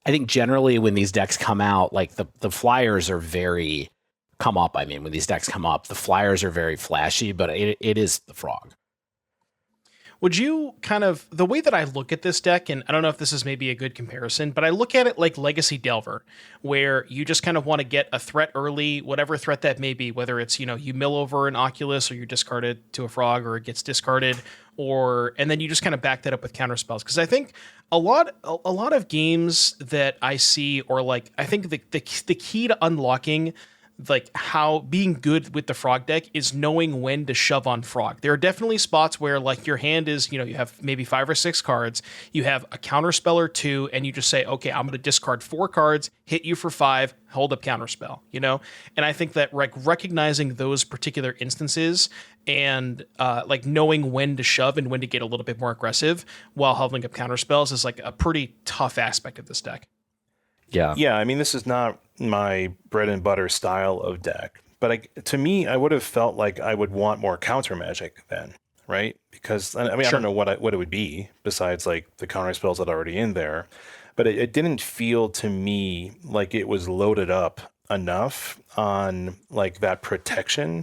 I think generally when these decks come out, like the flyers are very when these decks come up, the flyers are very flashy, but it is the frog.
Would you kind of, the way that I look at this deck, and I don't know if this is maybe a good comparison, but I look at it like Legacy Delver, where you just kind of want to get a threat early, whatever threat that may be, whether it's, you mill over an Oculus or you discard it to a frog or it gets discarded, and then you just kind of back that up with counter spells. Because I think a lot of games that I see, or like, I think the key to unlocking like how being good with the frog deck is knowing when to shove on frog. There are definitely spots where like your hand is, you have maybe 5 or 6 cards, you have a counter spell or 2, and you just say, okay, I'm going to discard 4 cards, hit you for 5, hold up counter spell, And I think that like recognizing those particular instances and like knowing when to shove and when to get a little bit more aggressive while holding up counter spells is like a pretty tough aspect of this deck.
Yeah. I mean, this is not my bread and butter style of deck, but to me, I would have felt like I would want more counter magic then, right? Because I mean, I don't know what it would be besides like the counter spells that are already in there, but it didn't feel to me like it was loaded up enough on like that protection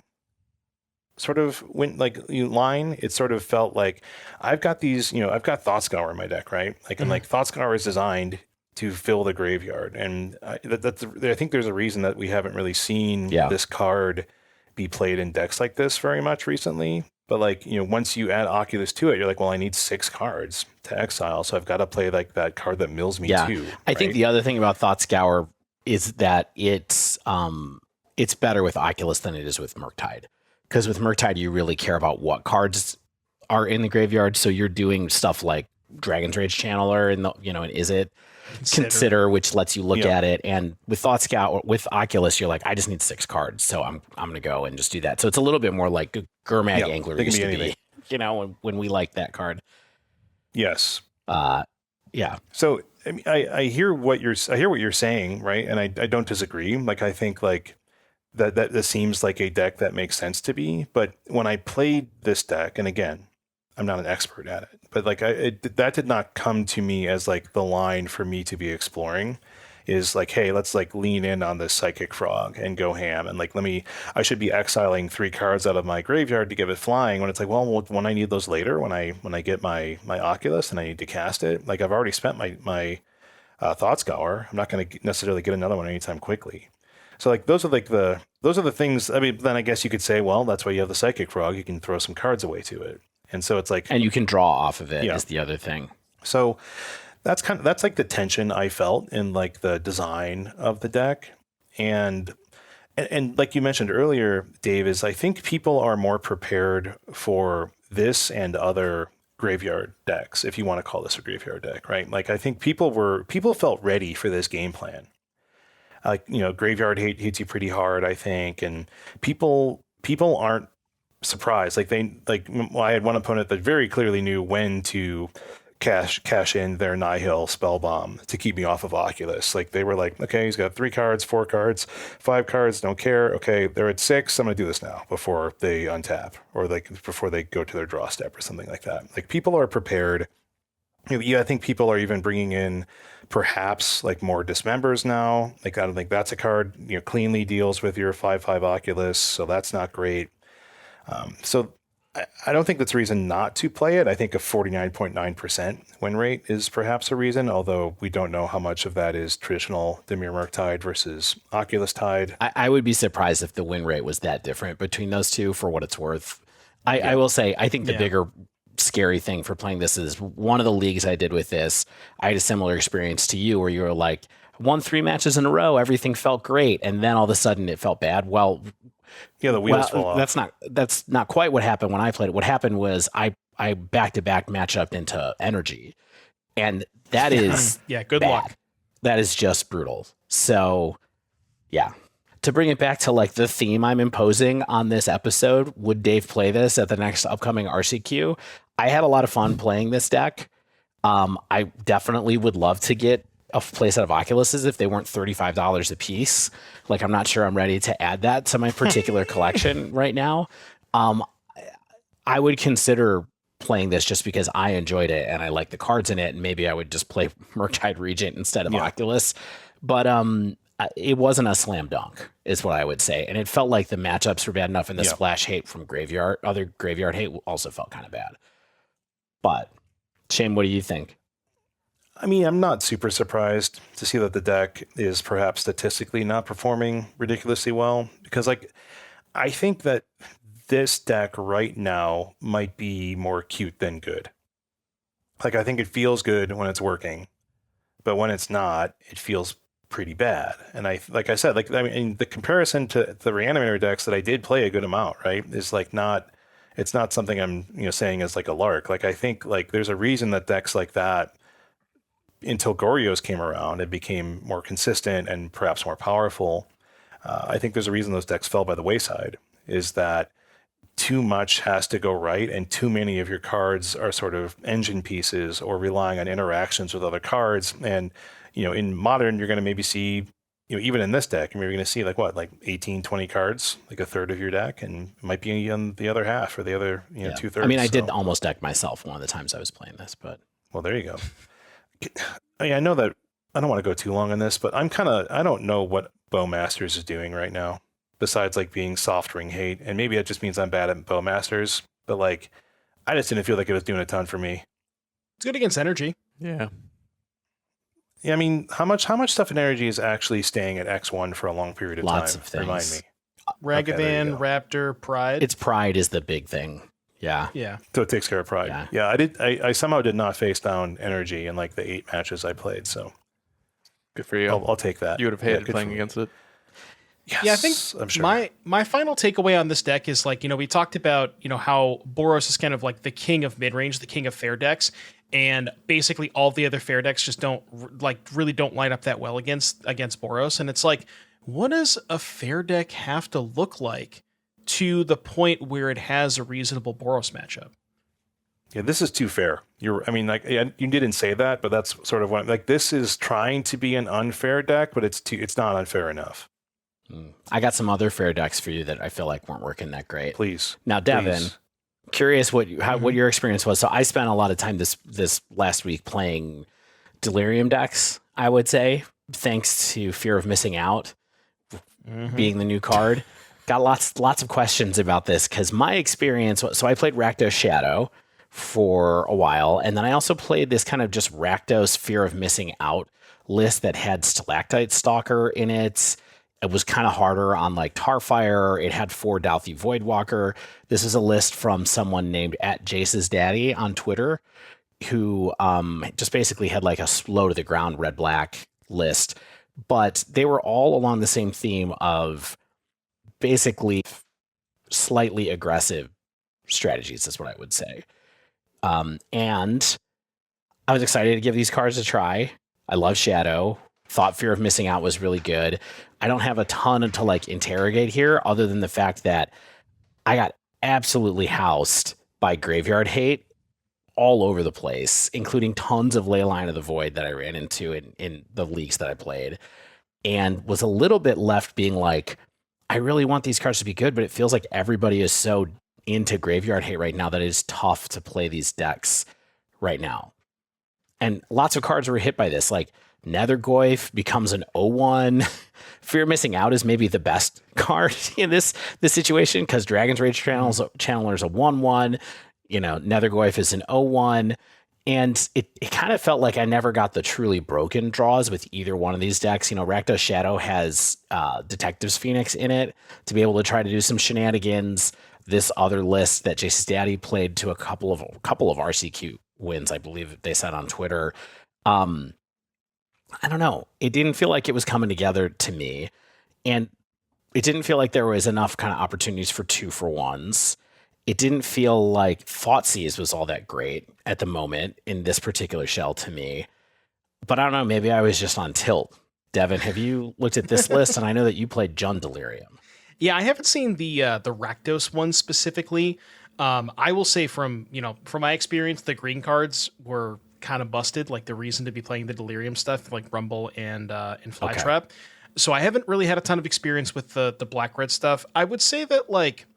sort of line. It sort of felt like I've got these, I've got Thought Scour in my deck, right? Like, and like Thought Scour is designed to fill the graveyard, and I think there's a reason that we haven't really seen this card be played in decks like this very much recently. But like, once you add Oculus to it, you're like, well, I need 6 cards to exile, so I've got to play like that card that mills me too.
I think the other thing about Thought Scour is that it's better with Oculus than it is with Murktide, because with Murktide you really care about what cards are in the graveyard, so you're doing stuff like Dragon's Rage Channeler and and is it Consider, which lets you look at it. And with Thought Scout, with Oculus, you're like, I just need 6 cards, so I'm going to go and just do that. So it's a little bit more like Gurmag Angler used to be, when we liked that card.
Yes.
Yeah.
So I mean, I hear what you're saying, right? And I don't disagree. Like I think like that seems like a deck that makes sense to me. But when I played this deck, and again, I'm not an expert at it, but like that did not come to me as like the line for me to be exploring. Is like, hey, let's like lean in on this psychic frog and go ham, and like I should be exiling 3 cards out of my graveyard to give it flying. When it's like, well, when I need those later, when I get my Oculus and I need to cast it, like I've already spent my Thought Scour. I'm not going to necessarily get another one anytime quickly. So like those are the things. I mean, then I guess you could say, well, that's why you have the psychic frog. You can throw some cards away to it, and so it's like,
and you can draw off of it is the other thing.
So that's like the tension I felt in like the design of the deck. And like you mentioned earlier, Dave, is I think people are more prepared for this and other graveyard decks, if you want to call this a graveyard deck, right? Like I think people felt ready for this game plan. Like, graveyard hits you pretty hard, I think, and people aren't surprised. Like I had one opponent that very clearly knew when to cash in their Nihil spell bomb to keep me off of Oculus. Like they were like, okay, he's got 3 cards, 4 cards, 5 cards, don't care. Okay, they're at 6. I'm gonna do this now before they untap or like before they go to their draw step or something like that. Like people are prepared. I think people are even bringing in perhaps like more dismembers now. Like I don't think that's a card cleanly deals with your 5/5 Oculus, so that's not great. So I don't think that's a reason not to play it. I think a 49.9% win rate is perhaps a reason, although we don't know how much of that is traditional Dimir Frogtide versus Oculus Tide.
I would be surprised if the win rate was that different between those two, for what it's worth. I will say, I think the bigger scary thing for playing this is one of the leagues I did with this. I had a similar experience to you where you were like, won 3 matches in a row, everything felt great, and then all of a sudden it felt bad. Well,
yeah, the wheels fall off.
That's not quite what happened when I played it. What happened was I back-to-back matchup into energy, and that is
good
bad.
luck.
That is just brutal. So, yeah. To bring it back to like the theme I'm imposing on this episode, would Dave play this at the next upcoming RCQ? I had a lot of fun playing this deck. I definitely would love to get a playset of Oculuses if they weren't $35 a piece. Like, I'm not sure I'm ready to add that to my particular collection right now. I would consider playing this just because I enjoyed it and I like the cards in it, and maybe I would just play Murktide Regent instead of Oculus. But it wasn't a slam dunk, is what I would say. And it felt like the matchups were bad enough, and the splash hate from other graveyard hate also felt kind of bad. But Shane, what do you think?
I mean, I'm not super surprised to see that the deck is perhaps statistically not performing ridiculously well, because like I think that this deck right now might be more cute than good. Like I think it feels good when it's working, but when it's not, it feels pretty bad. And like I said, I mean, the comparison to the Reanimator decks that I did play a good amount, right, is like it's not something I'm saying as like a lark. Like I think like there's a reason that decks like that, until Goryo's came around, it became more consistent and perhaps more powerful. I think there's a reason those decks fell by the wayside, is that too much has to go right and too many of your cards are sort of engine pieces or relying on interactions with other cards. And, in Modern, you're going to maybe see, even in this deck, you're maybe going to see like 18, 20 cards, like a third of your deck, and it might be on the other half or the other, 2/3.
I mean, I did almost deck myself one of the times I was playing this, but.
Well, there you go. I mean, I know that I don't want to go too long on this, but I don't know what Bowmasters is doing right now, besides like being soft ring hate. And maybe that just means I'm bad at Bowmasters, but like, I just didn't feel like it was doing a ton for me.
It's good against energy.
Yeah.
Yeah. I mean, how much stuff in energy is actually staying at X1 for a long period of
Lots
time?
of things.
Remind me.
Ragavan, Raptor, Pride.
It's Pride is the big thing. Yeah.
Yeah.
So it takes care of Pride. Yeah. I somehow did not face down energy in like the 8 matches I played. So
good for you.
I'll take that.
You would have hated playing against it.
Yes,
yeah, I think
I'm sure.
my final takeaway on this deck is like, we talked about, how Boros is kind of like the king of mid-range, the king of fair decks, and basically all the other fair decks just really don't line up that well against Boros. And it's like, what does a fair deck have to look like to the point where it has a reasonable Boros matchup?
Yeah, this is too fair. You didn't say that, but that's sort of what, like, this is trying to be an unfair deck, but it's not unfair enough.
I got some other fair decks for you that I feel like weren't working that great.
Please.
Now, Devon,
please.
Curious what your experience was. So I spent a lot of time this last week playing Delirium decks, I would say, thanks to fear of missing out being the new card. Got lots of questions about this because my experience, so I played Rakdos Shadow for a while, and then I also played this kind of just Rakdos fear of missing out list that had Stalactite Stalker in it. It was kind of harder on like Tarfire. It had 4 Douthie Voidwalker. This is a list from someone named @Jace's Daddy on Twitter, who just basically had like a slow to the ground red-black list. But they were all along the same theme of basically slightly aggressive strategies, is what I would say. And I was excited to give these cards a try. I love Shadow. Thought Fear of Missing Out was really good. I don't have a ton to like interrogate here other than the fact that I got absolutely housed by Graveyard Hate all over the place, including tons of Leyline of the Void that I ran into in the leagues that I played, and was a little bit left being like, I really want these cards to be good, but it feels like everybody is so into Graveyard Hate right now that it is tough to play these decks right now. And lots of cards were hit by this, like Nethergoyf becomes an 0-1. Fear of Missing Out is maybe the best card in this situation because Dragon's Rage Channeler is a 1-1. You know, Nethergoyf is an 0-1. And it kind of felt like I never got the truly broken draws with either one of these decks. You know, Rakdos Shadow has Detective's Phoenix in it to be able to try to do some shenanigans. This other list that Jace's Daddy played to a couple of RCQ wins, I believe they said on Twitter. I don't know. It didn't feel like it was coming together to me. And it didn't feel like there was enough kind of opportunities for 2-for-1s. It didn't feel like Thoughtseize was all that great at the moment in this particular shell to me. But I don't know, maybe I was just on tilt. Devon, have you looked at this list? And I know that you played Jund Delirium.
Yeah, I haven't seen the Rakdos one specifically. I will say from my experience, the green cards were kind of busted, like the reason to be playing the Delirium stuff, like Rumble and Flytrap. Okay. So I haven't really had a ton of experience with the black-red stuff. I would say that, like,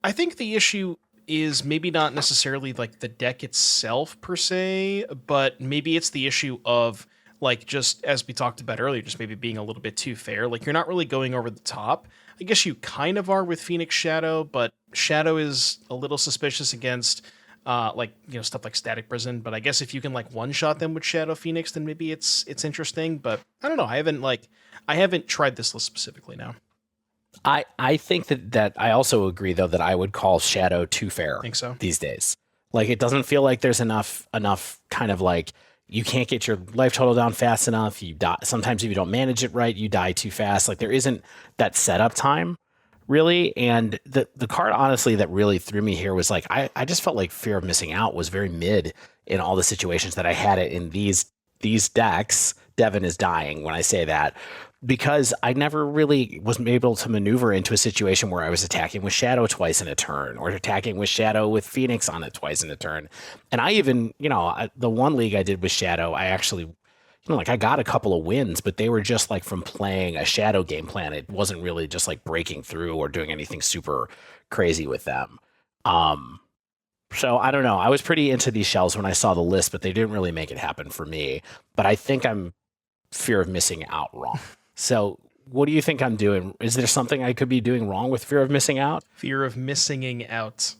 I think the issue is maybe not necessarily like the deck itself per se, but maybe it's the issue of, like, just as we talked about earlier, just maybe being a little bit too fair. Like, you're not really going over the top. I guess you kind of are with Phoenix Shadow, but Shadow is a little suspicious against stuff like Static Prison. But I guess if you can like one-shot them with Shadow Phoenix, then maybe it's interesting. But I don't know. I haven't tried this list specifically now.
I think that I also agree, though, that I would call Shadow too fair.
I think so.
These days. Like, it doesn't feel like there's enough kind of like, you can't get your life total down fast enough. You die. Sometimes if you don't manage it right, you die too fast. Like, there isn't that setup time, really. And the card, honestly, that really threw me here was like, I just felt like Fear of Missing Out was very mid in all the situations that I had it in these decks. Devon is dying when I say that, because I never really was able to maneuver into a situation where I was attacking with Shadow twice in a turn or attacking with Shadow with Phoenix on it twice in a turn. And I even, the one league I did with Shadow, I actually, I got a couple of wins, but they were just like from playing a Shadow game plan. It wasn't really just like breaking through or doing anything super crazy with them. So I don't know. I was pretty into these shells when I saw the list, but they didn't really make it happen for me. But I think I'm Fear of Missing Out wrong. So what do you think I'm doing? Is there something I could be doing wrong with Fear of Missing Out?
Fear of missing out.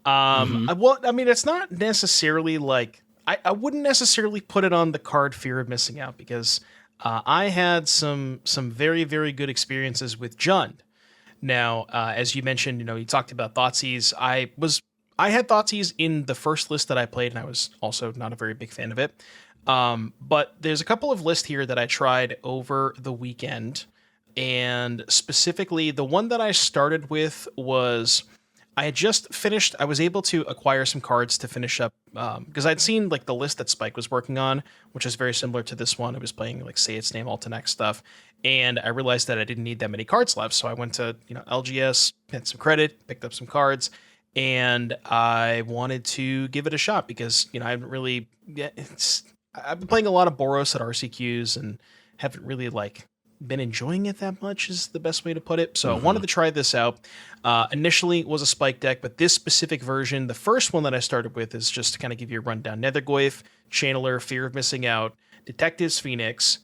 Well, I mean, it's not necessarily like, I wouldn't necessarily put it on the card Fear of Missing Out, because I had some very, very good experiences with Jund. Now, as you mentioned, you talked about Thoughtseize. I had Thoughtseize in the first list that I played, and I was also not a very big fan of it. But there's a couple of lists here that I tried over the weekend, and specifically the one that I started with was, I had just finished, I was able to acquire some cards to finish up, because I'd seen like the list that Spike was working on, which is very similar to this one. It was playing like Say Its Name, Altenex stuff, and I realized that I didn't need that many cards left, so I went to LGS, had some credit, picked up some cards, and I wanted to give it a shot because I haven't really. I've been playing a lot of Boros at RCQs and haven't really been enjoying it that much is the best way to put it. So I wanted to try this out. Initially it was a spike deck, but this specific version, the first one that I started with is just to kind of give you a rundown. Nethergoyf, Channeler, Fear of Missing Out, Detective's Phoenix,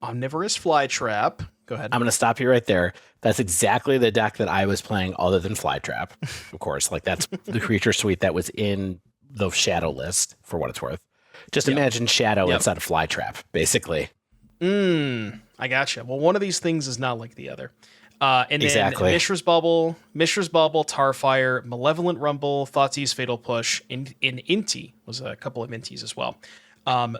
Omnivorous Flytrap. Go ahead.
I'm going to stop you right there. That's exactly the deck that I was playing other than Flytrap. Of course, that's the creature suite that was in the Shadow list for what it's worth. Just imagine Shadow inside of Flytrap, basically.
I gotcha. Well, one of these things is not like the other. And then Mishra's Bubble, Tarfire, Malevolent Rumble, Thoughtseize, Fatal Push, and Inti was a couple of Intis as well.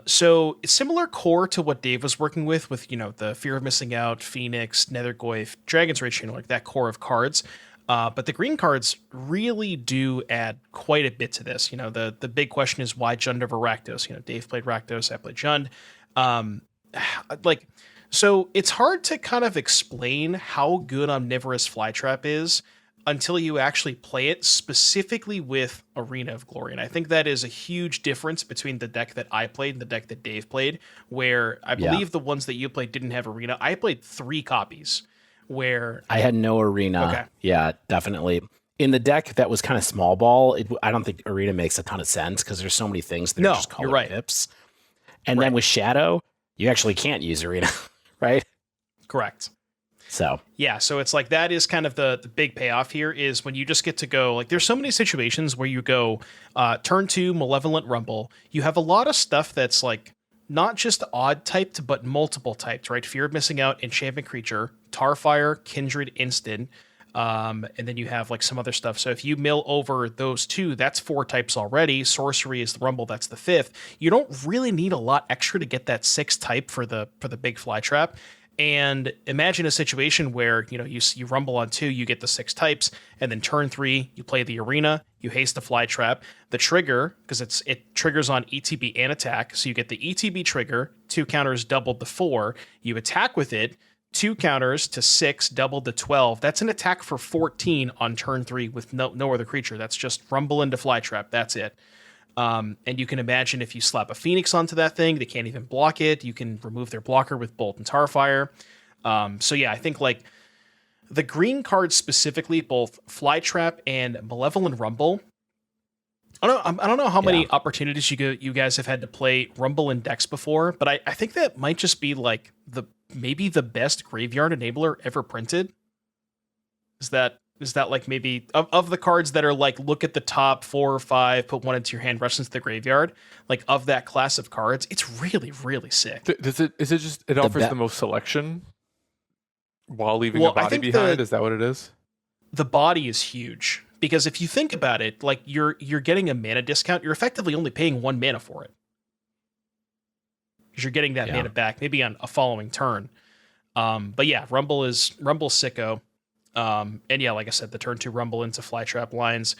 So it's similar core to what Dave was working with the Fear of Missing Out, Phoenix, Nethergoyf, Dragon's Rage Channel, that core of cards. But the green cards really do add quite a bit to this. The big question is why Jund over Rakdos? Dave played Rakdos, I played Jund. So it's hard to kind of explain how good Omnivorous Flytrap is until you actually play it specifically with Arena of Glory. And I think that is a huge difference between the deck that I played and the deck that Dave played, where I believe the ones that you played didn't have Arena. I played 3 copies where
I had no Arena.
Okay.
Yeah, definitely. In the deck that was kind of small ball, I don't think Arena makes a ton of sense because there's so many things that are just colored pips. And then with Shadow, you actually can't use Arena, right?
Correct.
So
it's that is kind of the big payoff here is when you just get to go, there's so many situations where you go turn 2 Malevolent Rumble. You have a lot of stuff that's not just odd typed, but multiple typed, right? Fear of Missing Out, Enchantment Creature, Tarfire, Kindred Instant, and then you have some other stuff. So if you mill over those 2, that's 4 types already. Sorcery is the Rumble, that's the 5th. You don't really need a lot extra to get that 6th type for the big Flytrap. And imagine a situation where you rumble on 2, you get the 6 types, and then turn 3 you play the Arena, you haste the Flytrap, the trigger because it triggers on ETB and attack, so you get the ETB trigger, 2 counters doubled to 4, you attack with it, 2 counters to 6 doubled to 12. That's an attack for 14 on turn 3 with no other creature. That's just rumble into Flytrap. That's it. And you can imagine if you slap a Phoenix onto that thing, they can't even block it. You can remove their blocker with Bolt and Tarfire. I think the green cards specifically, both Flytrap and Malevolent Rumble. I don't know how many opportunities you guys have had to play Rumble in decks before, but I think that might just be maybe the best graveyard enabler ever printed. Is that maybe of the cards that are look at the top 4 or 5, put 1 into your hand, rush into the graveyard, of that class of cards, it's really, really sick.
Is it just it offers the most selection while leaving a body behind? Is that what it is?
The body is huge because if you think about it, you're getting a mana discount, you're effectively only paying 1 mana for it. Because you're getting that mana back, maybe on a following turn. Rumble's sicko. Like I said, the turn 2 Rumble into Flytrap lines.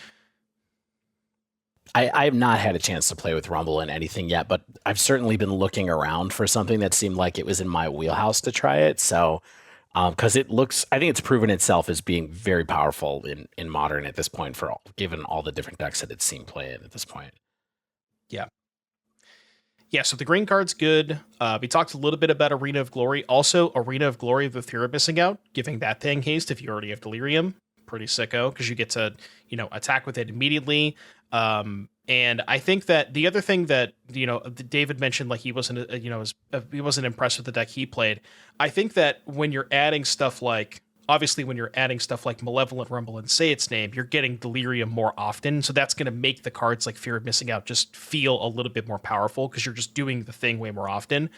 I have not had a chance to play with Rumble in anything yet, but I've certainly been looking around for something that seemed like it was in my wheelhouse to try it. So, because I think it's proven itself as being very powerful in Modern at this point, given all the different decks that it's seen play in at this point.
Yeah, so the green card's good. We talked a little bit about Arena of Glory. Also, Arena of Glory with Fear of Missing Out, giving that thing haste if you already have Delirium. Pretty sicko, because you get to, attack with it immediately. And I think that the other thing that, David mentioned, he wasn't, he wasn't impressed with the deck he played. I think that when you're adding stuff obviously, when you're adding stuff like Malevolent Rumble and Say Its Name, you're getting Delirium more often. So that's going to make the cards like Fear of Missing Out just feel a little bit more powerful because you're just doing the thing way more often.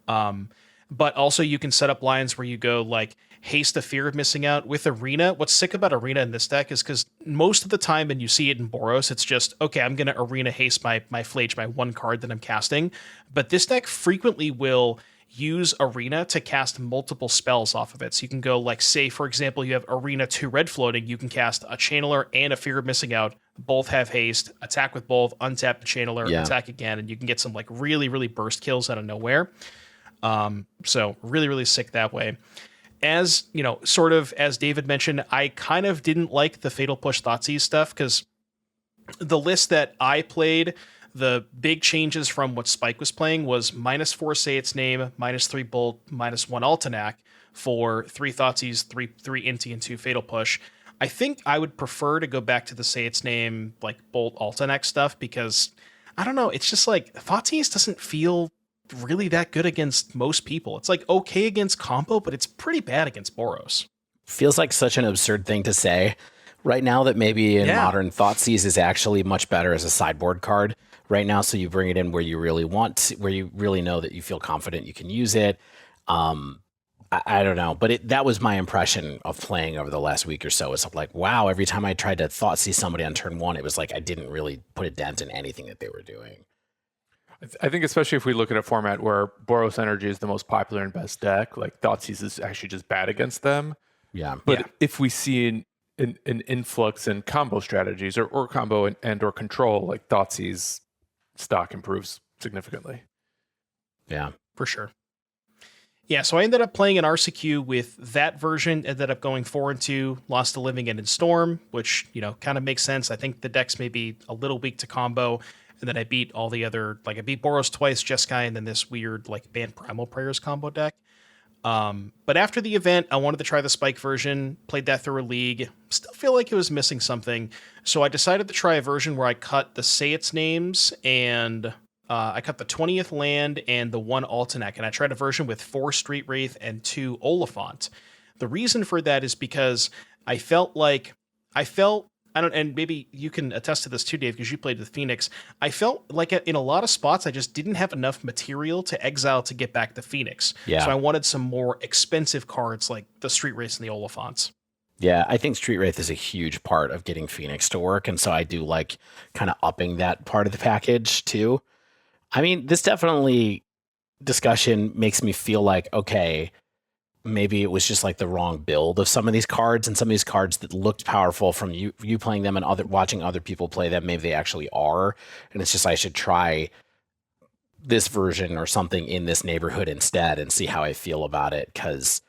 But also you can set up lines where you go haste the Fear of Missing Out with Arena. What's sick about Arena in this deck is because most of the time when you see it in Boros, it's just, okay, I'm going to Arena haste my Flage, my 1 card that I'm casting. But this deck frequently will use Arena to cast multiple spells off of it. So you can go say, for example, you have Arena 2 red floating, you can cast a Channeler and a Fear of Missing Out. Both have haste, attack with both, untap the Channeler, attack again, and you can get some really, really burst kills out of nowhere. So really, really sick that way. As, sort of as David mentioned, I kind of didn't like the Fatal Push Thoughtseize stuff because the list that I played, the big changes from what Spike was playing was -4 Say Its Name, -3 Bolt, -1 Altanac for 3 Thoughtseize, 3 Inti, and 2 Fatal Push. I think I would prefer to go back to the Say Its Name, like Bolt Altanac stuff, because I don't know, it's just like Thoughtseize doesn't feel really that good against most people. It's like okay against combo, but it's pretty bad against Boros.
Feels like such an absurd thing to say right now that maybe in Modern Thoughtseize is actually much better as a sideboard card right now. So you bring it in where you really want to, where you really know that you feel confident you can use it. I don't know, but that was my impression of playing over the last week or so. It's like, wow, every time I tried to Thoughtseize somebody on turn 1, it was like I didn't really put a dent in anything that they were doing.
I think especially if we look at a format where Boros Energy is the most popular and best deck, like Thoughtseize is actually just bad against them.
Yeah.
But if we see an influx in combo strategies or combo and or control, like Thoughtseize stock improves significantly.
Yeah,
for sure. Yeah, so I ended up playing an RCQ with that version, ended up going 4-2, lost a Living End in Storm, which, kind of makes sense. I think the deck's maybe a little weak to combo, and then I beat all the other, I beat Boros twice, Jeskai, and then this weird, Ban Primal Prayers combo deck. But after the event, I wanted to try the Spike version, played that through a league, still feel like it was missing something, so I decided to try a version where I cut the Say Its Names and... I cut the 20th land and the 1 Altanac, and I tried a version with 4 Street Wraith and 2 Oliphant. The reason for that is because I felt, and maybe you can attest to this too, Dave, because you played with Phoenix. I felt like in a lot of spots, I just didn't have enough material to exile to get back to Phoenix.
Yeah.
So I wanted some more expensive cards like the Street Wraiths and the Oliphants.
Yeah, I think Street Wraith is a huge part of getting Phoenix to work, and so I do like kind of upping that part of the package too. I mean, this discussion makes me feel like, okay, maybe it was just like the wrong build of some of these cards, and some of these cards that looked powerful from you playing them and watching other people play them, maybe they actually are. And it's just, I should try this version or something in this neighborhood instead and see how I feel about it. Cause,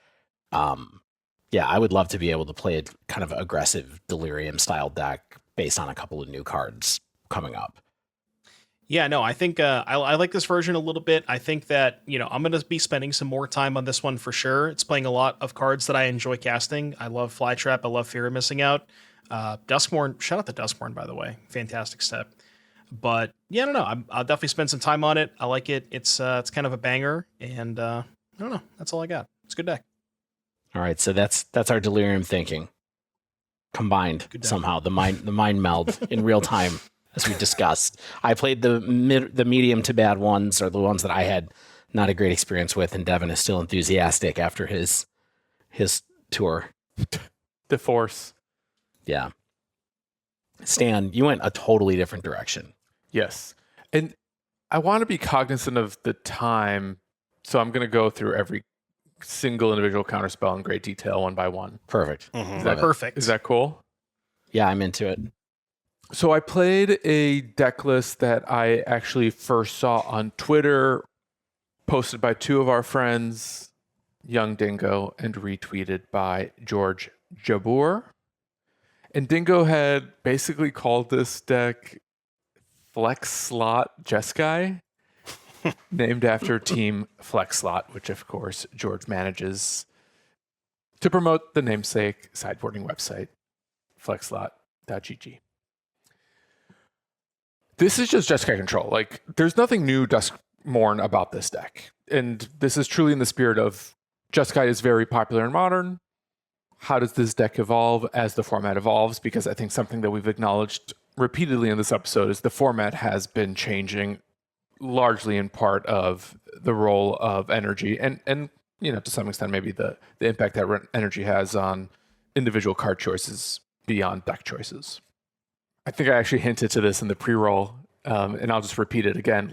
I would love to be able to play a kind of aggressive Delirium style deck based on a couple of new cards coming up.
Yeah, no, I think I like this version a little bit. I think that, I'm going to be spending some more time on this one for sure. It's playing a lot of cards that I enjoy casting. I love Flytrap. I love Fear of Missing Out. Duskmourn, shout out to Duskmourn, by the way. Fantastic step. But yeah, I don't know. I'll definitely spend some time on it. I like it. It's kind of a banger. And I don't know. That's all I got. It's a good deck.
All right. So that's our Delirium thinking combined somehow. The mind meld in real time. As we discussed, I played the medium to bad ones, or the ones that I had not a great experience with, and Devon is still enthusiastic after his tour.
The Force.
Yeah. Stan, you went a totally different direction.
Yes. And I want to be cognizant of the time, so I'm going to go through every single individual counterspell in great detail one by one.
Perfect.
Mm-hmm. Perfect.
Is that cool?
Yeah, I'm into it.
So I played a deck list that I actually first saw on Twitter, posted by 2 of our friends, Young Dingo, and retweeted by George Jabur. And Dingo had basically called this deck Flex Slot Jeskai, named after Team Flex Slot, which of course George manages to promote the namesake sideboarding website, flexslot.gg. This is just Jeskai Control. There's nothing new Duskmourn about this deck. And this is truly in the spirit of Jeskai is very popular in Modern. How does this deck evolve as the format evolves? Because I think something that we've acknowledged repeatedly in this episode is the format has been changing largely in part of the role of energy and to some extent maybe the impact that energy has on individual card choices beyond deck choices. I think I actually hinted to this in the pre-roll, and I'll just repeat it again.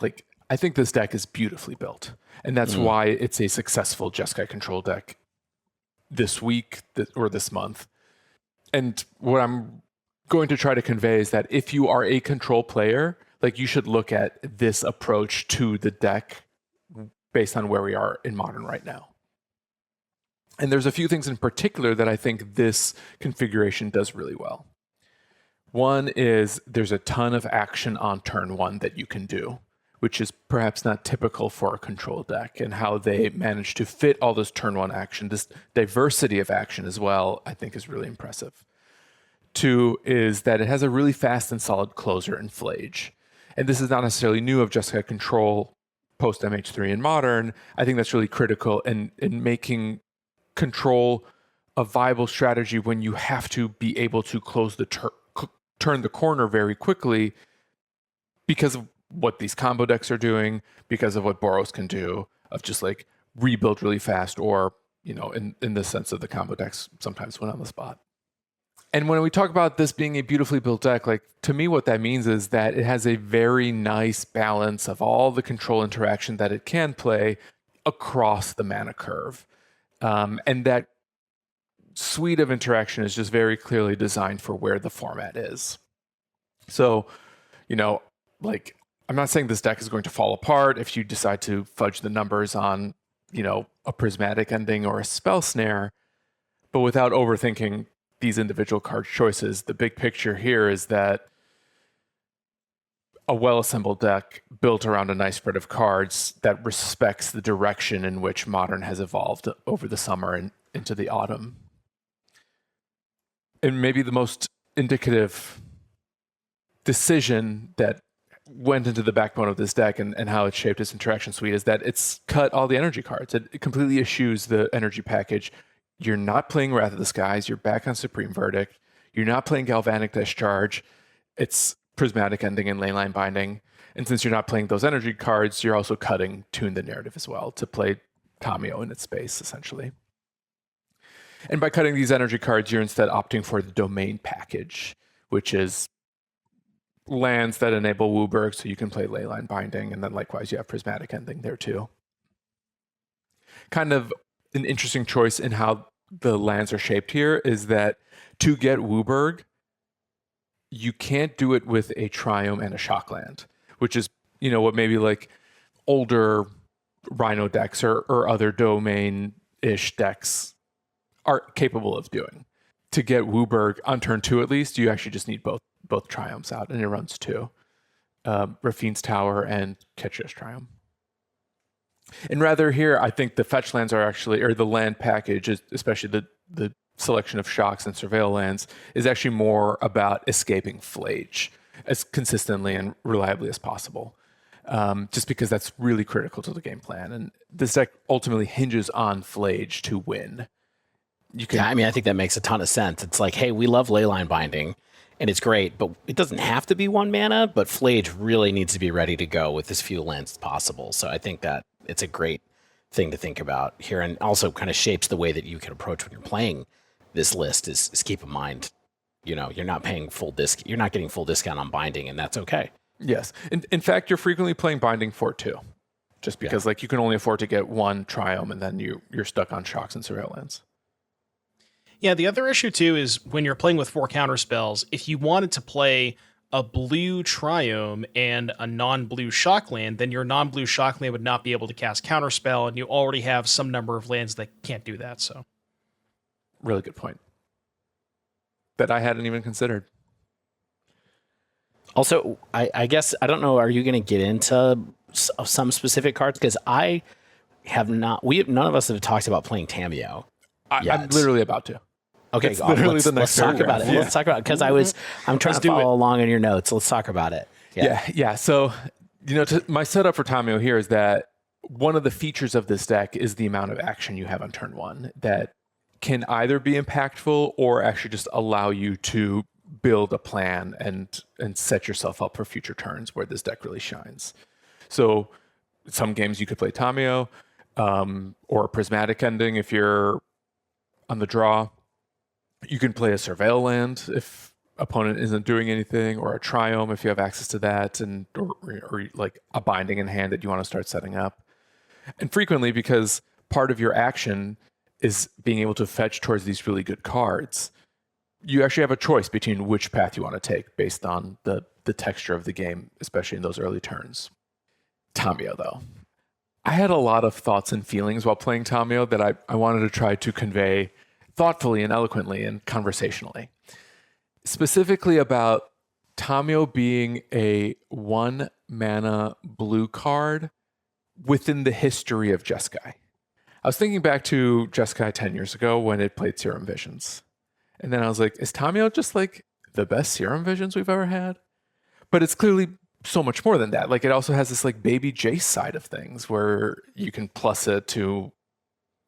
I think this deck is beautifully built, and that's why it's a successful Jeskai Control deck this week or this month. And what I'm going to try to convey is that if you are a control player, you should look at this approach to the deck based on where we are in Modern right now. And there's a few things in particular that I think this configuration does really well. One is there's a ton of action on turn one that you can do, which is perhaps not typical for a control deck, and how they manage to fit all this turn one action, this diversity of action as well, I think is really impressive. Two is that it has a really fast and solid closer in Flage. And this is not necessarily new of Jeskai Control post MH3 in Modern. I think that's really critical in making Control a viable strategy when you have to be able to close the turn the corner very quickly because of what these combo decks are doing, because of what Boros can do, of just like rebuild really fast, or, you know, in the sense of the combo decks sometimes win on the spot. And when we talk about this being a beautifully built deck, like, to me, what that means is that it has a very nice balance of all the control interaction that it can play across the mana curve. And that suite of interaction is just very clearly designed for where the format is. So, you know, like, I'm not saying this deck is going to fall apart if you decide to fudge the numbers on, you know, a prismatic ending or a spell snare, but without overthinking these individual card choices, the big picture here is that a well-assembled deck built around a nice spread of cards that respects the direction in which Modern has evolved over the summer and into the autumn. And maybe the most indicative decision that went into the backbone of this deck and how it shaped its interaction suite is that it's cut all the energy cards. It completely eschews the energy package. You're not playing Wrath of the Skies. You're back on Supreme Verdict. You're not playing Galvanic Discharge. It's Prismatic Ending and Leyline Binding. And since you're not playing those energy cards, you're also cutting Tune the Narrative as well to play Tamiyo in its space, essentially. And by cutting these energy cards, you're instead opting for the Domain package, which is lands that enable Wooburg, so you can play Leyline Binding, and then likewise you have Prismatic Ending there too. Kind of an interesting choice in how the lands are shaped here is that to get Wooburg, you can't do it with a Triome and a Shockland, which is, you know, what maybe like older Rhino decks or other Domain-ish decks are capable of doing. To get Wooburg on turn 2 at least, you actually just need both Triomes out, and it runs 2. Rafine's Tower and Ketchia's Triome. And rather here, I think the fetch lands are actually, or the land package, especially the selection of shocks and surveil lands, is actually more about escaping Flage as consistently and reliably as possible. Just because that's really critical to the game plan. And this deck ultimately hinges on Flage to win.
Yeah, I mean, I think that makes a ton of sense. It's like, hey, we love Leyline Binding, and it's great, but it doesn't have to be 1 mana, but Flage really needs to be ready to go with as few lands as possible. So I think that it's a great thing to think about here, and also kind of shapes the way that you can approach when you're playing this list is keep in mind, you know, you're not paying you're not getting full discount on Binding, and that's okay.
Yes. In fact, you're frequently playing Binding for 2, just because like you can only afford to get 1 Triome, and then you're stuck on shocks and surveil lands.
Yeah, the other issue too is when you're playing with 4 counter spells, if you wanted to play a blue Triome and a non-blue Shockland, then your non-blue Shockland would not be able to cast Counterspell, and you already have some number of lands that can't do that. So,
really good point that I hadn't even considered.
Also, I guess, I don't know, are you going to get into some specific cards? Because I have not, none of us have talked about playing Tamiyo.
I'm literally about to.
Okay, let's talk about it. Let's talk about it, because I'm trying to follow along in your notes. Let's talk about it.
Yeah. So, you know, my setup for Tamiyo here is that one of the features of this deck is the amount of action you have on turn 1 that can either be impactful or actually just allow you to build a plan and set yourself up for future turns where this deck really shines. So some games you could play Tamiyo or a Prismatic Ending if you're on the draw. You can play a Surveil land if opponent isn't doing anything, or a Triome if you have access to that, and or like a Binding in hand that you want to start setting up. And frequently, because part of your action is being able to fetch towards these really good cards, you actually have a choice between which path you want to take based on the texture of the game, especially in those early turns. Tamiyo, though. I had a lot of thoughts and feelings while playing Tamiyo that I wanted to try to convey thoughtfully and eloquently and conversationally. specifically about Tamio being a 1 mana blue card within the history of Jeskai. I was thinking back to Jeskai 10 years ago when it played Serum Visions. And then I was like, is Tamio just like the best Serum Visions we've ever had? But it's clearly so much more than that. Like, it also has this like baby Jace side of things where you can plus it to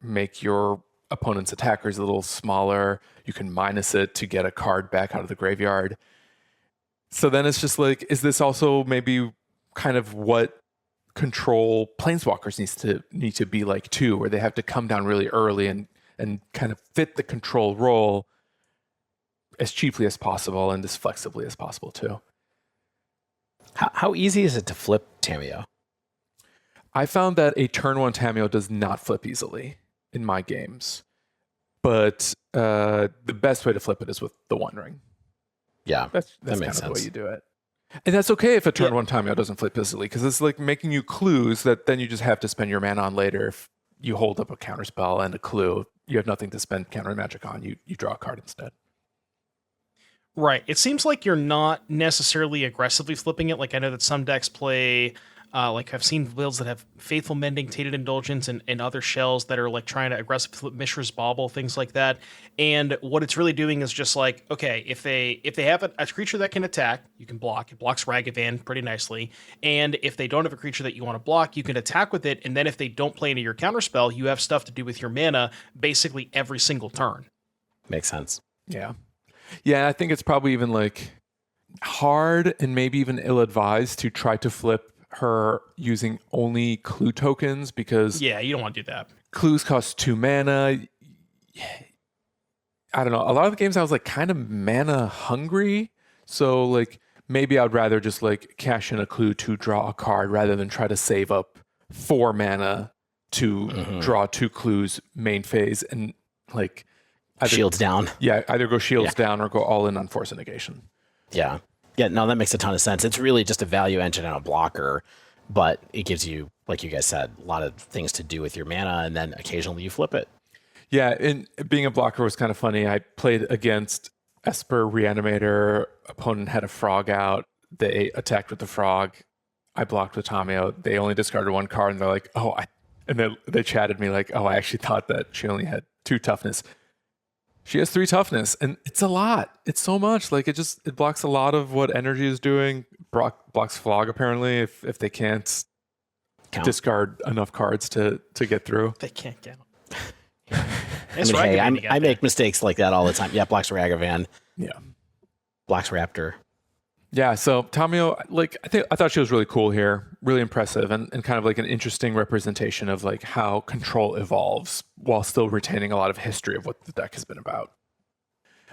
make your opponent's attackers a little smaller. You can minus it to get a card back out of the graveyard. So then it's just like, is this also maybe kind of what control planeswalkers need to be like too, where they have to come down really early and kind of fit the control role as cheaply as possible and as flexibly as possible too.
How easy is it to flip Tamio?
I found that a turn 1 Tamio does not flip easily in my games, but the best way to flip it is with the One Ring.
Yeah,
that's
that makes
kind of
sense.
the way you do it. And that's okay if a turn 1 Tamio doesn't flip easily, because it's like making you clues that then you just have to spend your mana on later. If you hold up a counterspell and a clue, you have nothing to spend counter magic on. You draw a card instead.
Right. It seems like you're not necessarily aggressively flipping it. Like, I know that some decks play, like I've seen builds that have Faithful Mending, Tainted Indulgence, and other shells that are like trying to aggressively flip Mishra's Bauble, things like that. And what it's really doing is just like, okay, if they have a creature that can attack, you can block. It blocks Ragavan pretty nicely. And if they don't have a creature that you want to block, you can attack with it. And then if they don't play into your counterspell, you have stuff to do with your mana basically every single turn.
Makes sense.
Yeah. Yeah, I think it's probably even like hard and maybe even ill-advised to try to flip her using only clue tokens, because
Yeah, you don't want to do that.
clues cost 2 mana. I don't know. A lot of the games I was like kind of mana hungry. So like maybe I'd rather just like cash in a clue to draw a card rather than try to save up 4 mana to draw 2 clues main phase and like
Shields down.
Yeah, either go shields down or go all in on Force of Negation.
Yeah. Yeah, no, that makes a ton of sense. It's really just a value engine and a blocker, but it gives you, like you guys said, a lot of things to do with your mana, and then occasionally you flip it.
Yeah, and being a blocker was kind of funny. I played against Esper Reanimator. Opponent had a frog out. They attacked with the frog. I blocked with Tamio. They only discarded 1 card, and they're like, and they chatted me like, I actually thought that she only had 2 toughness. She has 3 toughness, and it's a lot. It's so much. Like, it blocks a lot of what energy is doing. Blocks Flog, apparently, if they can't discard enough cards to get through.
They can't count.
I make mistakes like that all the time. Yeah, blocks Ragavan.
Yeah.
Blocks Raptor.
Yeah, so Tamio, like, I thought she was really cool here, really impressive, and kind of like an interesting representation of like how control evolves while still retaining a lot of history of what the deck has been about.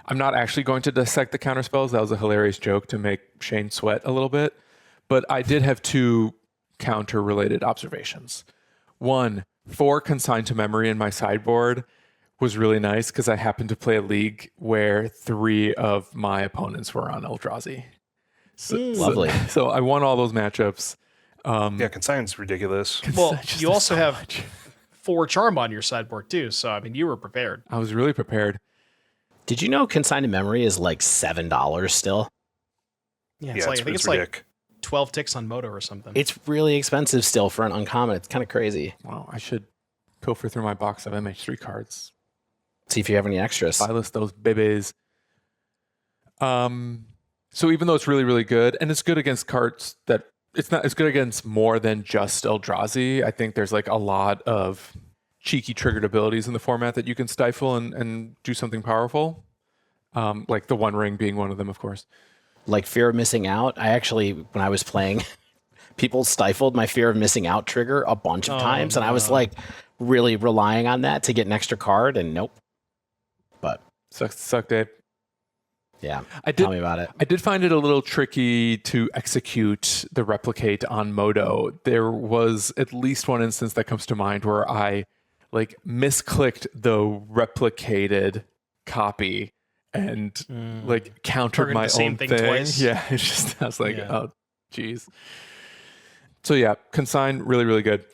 I'm not actually going to dissect the counterspells. That was a hilarious joke to make Shane sweat a little bit, but I did have 2 counter-related observations. 1, 4 consigned to memory in my sideboard was really nice because I happened to play a league where 3 of my opponents were on Eldrazi.
Lovely.
So I won all those matchups.
Yeah, consign's ridiculous.
Well, you also have 4 Charm on your sideboard too, so I mean, you were prepared.
I was really prepared.
Did you know consigned to memory is like $7 still?
Yeah,
I think
it's like 12 ticks on Moto or something.
It's really expensive still for an uncommon. It's kind of crazy.
Wow, I should pilfer through my box of MH3 cards.
See if you have any extras.
Silas those babies. So even though it's really, really good, and it's good against cards that it's good against more than just Eldrazi. I think there's like a lot of cheeky triggered abilities in the format that you can stifle and do something powerful. Like the One Ring being one of them, of course.
Like fear of missing out. I actually, when I was playing, people stifled my fear of missing out trigger a bunch of times. And I was like really relying on that to get an extra card, and nope. But
sucked, Dave.
Yeah, tell me about it.
I did find it a little tricky to execute the replicate on Moto. There was at least one instance that comes to mind where I like misclicked the replicated copy and like countered my own thing.
Twice.
Yeah, it's just I was like, oh, geez. So yeah, consign really, really good.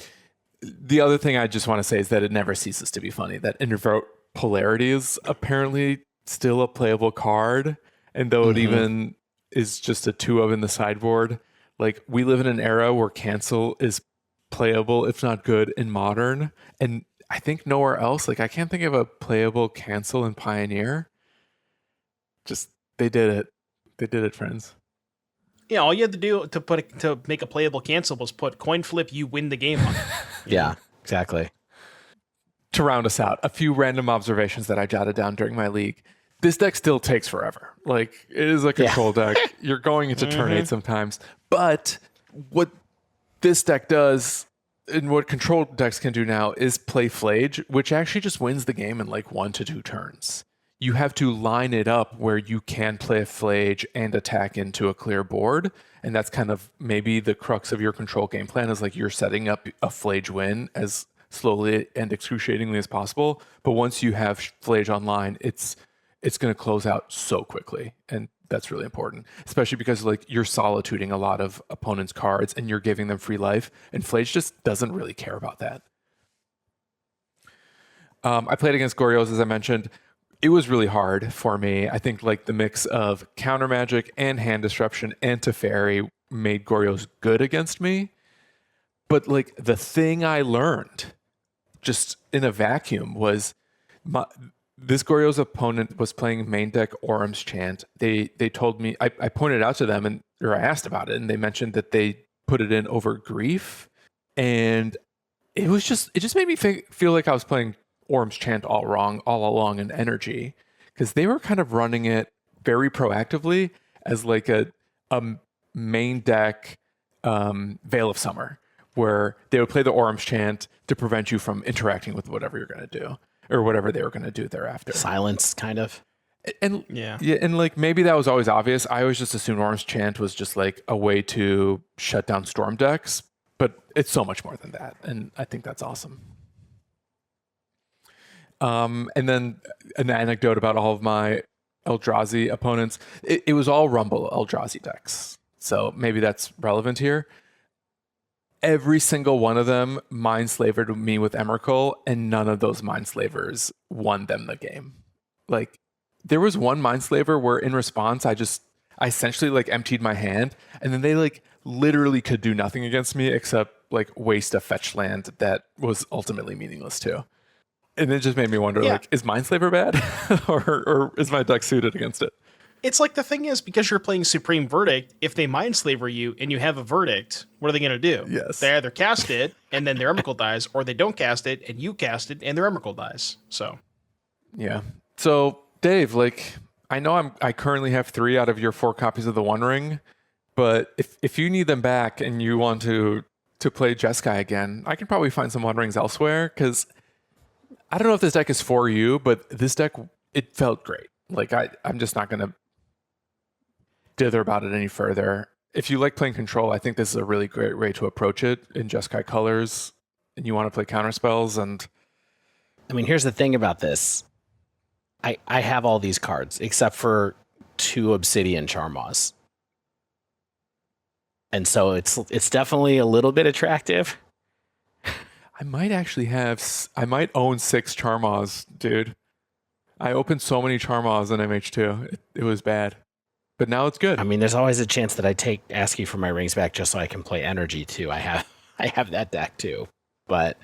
The other thing I just want to say is that it never ceases to be funny that Invoke Polarity is apparently still a playable card, And though it even is just a 2 of in the sideboard, like we live in an era where cancel is playable, if not good, in modern. And I think nowhere else, like I can't think of a playable cancel in Pioneer. Just they did it. They did it, friends.
Yeah, all you had to do to make a playable cancel was put coin flip, you win the game on it.
Yeah, exactly.
To round us out, a few random observations that I jotted down during my league. This deck still takes forever. Like, it is a control deck. You're going into turn 8 sometimes. But what this deck does, and what control decks can do now, is play Flage, which actually just wins the game in like 1 to 2 turns. You have to line it up where you can play a Flage and attack into a clear board. And that's kind of maybe the crux of your control game plan, is like you're setting up a Flage win as slowly and excruciatingly as possible. But once you have Flage online, it's going to close out so quickly. And that's really important, especially because like you're solituding a lot of opponents' cards and you're giving them free life. And Flage just doesn't really care about that. I played against Goryo's, as I mentioned. It was really hard for me. I think like the mix of counter magic and hand disruption and Teferi made Goryo's good against me. But like the thing I learned just in a vacuum was this Goryo's opponent was playing main deck Orum's Chant. They told me, I pointed out to them or I asked about it, and they mentioned that they put it in over Grief. And it just made me feel like I was playing Orum's Chant all wrong all along in Energy, because they were kind of running it very proactively as like a main deck Veil of Summer, where they would play the Orum's Chant to prevent you from interacting with whatever you're going to do or whatever they were going to do thereafter.
Silence, kind of.
And yeah, and like maybe that was always obvious. I always just assumed Orum's Chant was just like a way to shut down Storm decks, but it's so much more than that, and I think that's awesome. And then an anecdote about all of my Eldrazi opponents. It was all Rumble Eldrazi decks. So maybe that's relevant here. Every single one of them mind-slavered me with Emrakul, and none of those mind-slavers won them the game. Like, there was one mind-slaver where in response, I essentially like emptied my hand, and then they like literally could do nothing against me except like waste a fetch land that was ultimately meaningless too. And it just made me wonder, like, is Mindslaver bad? or is my deck suited against it?
It's like the thing is, because you're playing Supreme Verdict, if they Mindslaver you and you have a Verdict, what are they going to do?
Yes.
They either cast it and then their Emrakul dies, or they don't cast it and you cast it and their Emrakul dies. So,
yeah. So, Dave, like, I know I currently have 3 out of your 4 copies of the One Ring, but if you need them back and you want to play Jeskai again, I can probably find some One Rings elsewhere, because I don't know if this deck is for you, but this deck, it felt great. Like, I'm just not going to dither about it any further. If you like playing control, I think this is a really great way to approach it in Jeskai colors, and you want to play counter spells. And
I mean, here's the thing about this. I have all these cards, except for 2 Obsidian Charmaws. And so it's definitely a little bit attractive.
I might own 6 Charmaws, dude. I opened so many Charmaws in MH2. It was bad. But now it's good.
I mean, there's always a chance that I ask you for my rings back just so I can play Energy too. I have that deck too. But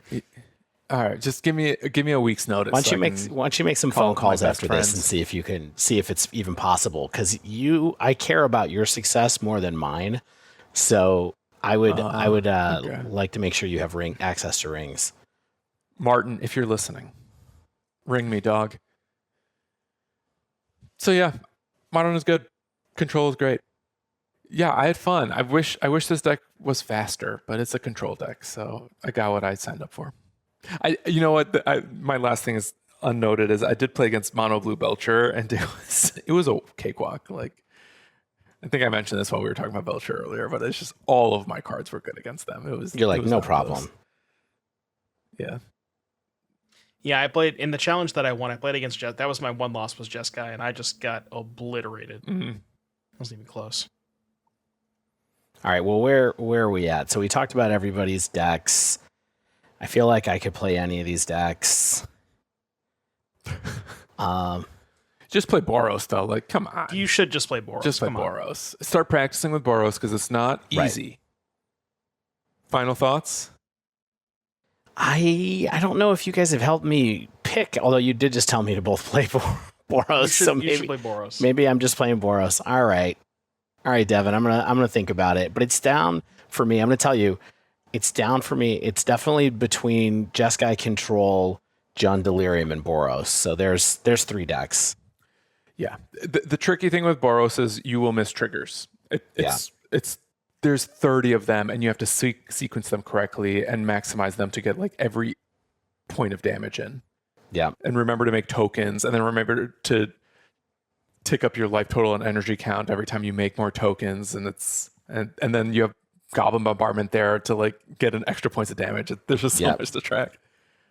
all right, just give me a week's notice.
Why don't you make some phone calls after this and see if it's even possible? Because I care about your success more than mine. So I would like to make sure you have access to rings.
Martin, if you're listening, ring me, dog. So yeah, Modern is good. Control is great. Yeah, I had fun. I wish this deck was faster, but it's a control deck, so I got what I signed up for. You know what? My last thing is unnoted is I did play against Mono Blue Belcher, and it was a cakewalk. Like, I think I mentioned this while we were talking about Belcher earlier, but it's just all of my cards were good against them.
You're like, no problem.
Yeah.
Yeah, I played in the challenge that I won. I played against Jeskai. That was my one loss was Jeskai, and I just got obliterated.
Mm-hmm.
Wasn't even close.
All right, well, where are we at? So we talked about everybody's decks. I feel like I could play any of these decks.
Just Just play Boros, though. Like, come on.
You should just play Boros.
Just play
Come on.
Boros. Start practicing with Boros because it's not easy. Final thoughts?
I don't know if you guys have helped me pick, although you did just tell me to both play Boros.
You should play Boros.
Maybe I'm just playing Boros. All right, Devon. I'm gonna think about it. But it's down for me. I'm gonna tell you, it's down for me. It's definitely between Jeskai Control, Jund Delirium, and Boros. So there's 3 decks.
Yeah. The tricky thing with Boros is you will miss triggers. There's 30 of them, and you have to sequence them correctly and maximize them to get like every point of damage in.
Yeah.
And remember to make tokens, and then remember to tick up your life total and energy count every time you make more tokens. And then you have Goblin Bombardment there to like get an extra points of damage. There's just so much to track.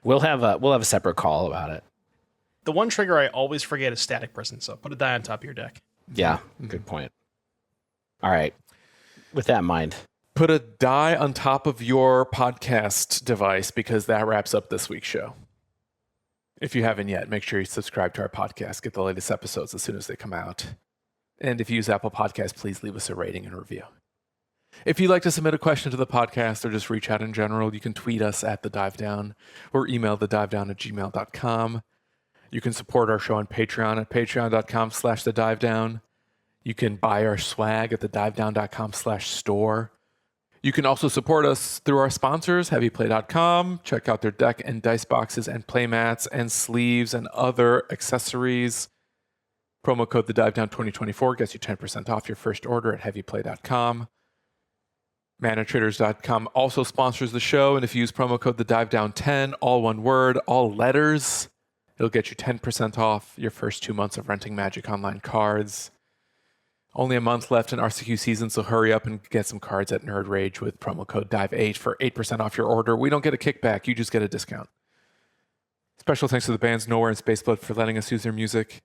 We'll have a separate call about it.
The one trigger I always forget is Static Prison, so put a die on top of your deck.
Yeah, good point. All right. With that in mind,
put a die on top of your podcast device because that wraps up this week's show. If you haven't yet, make sure you subscribe to our podcast. Get the latest episodes as soon as they come out. And if you use Apple Podcasts, please leave us a rating and review. If you'd like to submit a question to the podcast or just reach out in general, you can tweet us at The Dive Down or email thedivedown@gmail.com. You can support our show on Patreon at patreon.com/thedivedown. You can buy our swag at thedivedown.com/store. You can also support us through our sponsors, heavyplay.com. Check out their deck and dice boxes and playmats and sleeves and other accessories. Promo code TheDiveDown2024 gets you 10% off your first order at heavyplay.com. ManaTraders.com also sponsors the show, and if you use promo code TheDiveDown10, all one word, all letters, it'll get you 10% off your first 2 months of renting Magic Online cards. Only a month left in RCQ season, so hurry up and get some cards at Nerd Rage with promo code DIVE8 for 8% off your order. We don't get a kickback, you just get a discount. Special thanks to the bands Nowhere and Spaceblood for letting us use their music.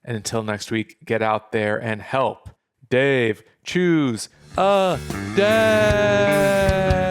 And until next week, get out there and help Dave choose a deck.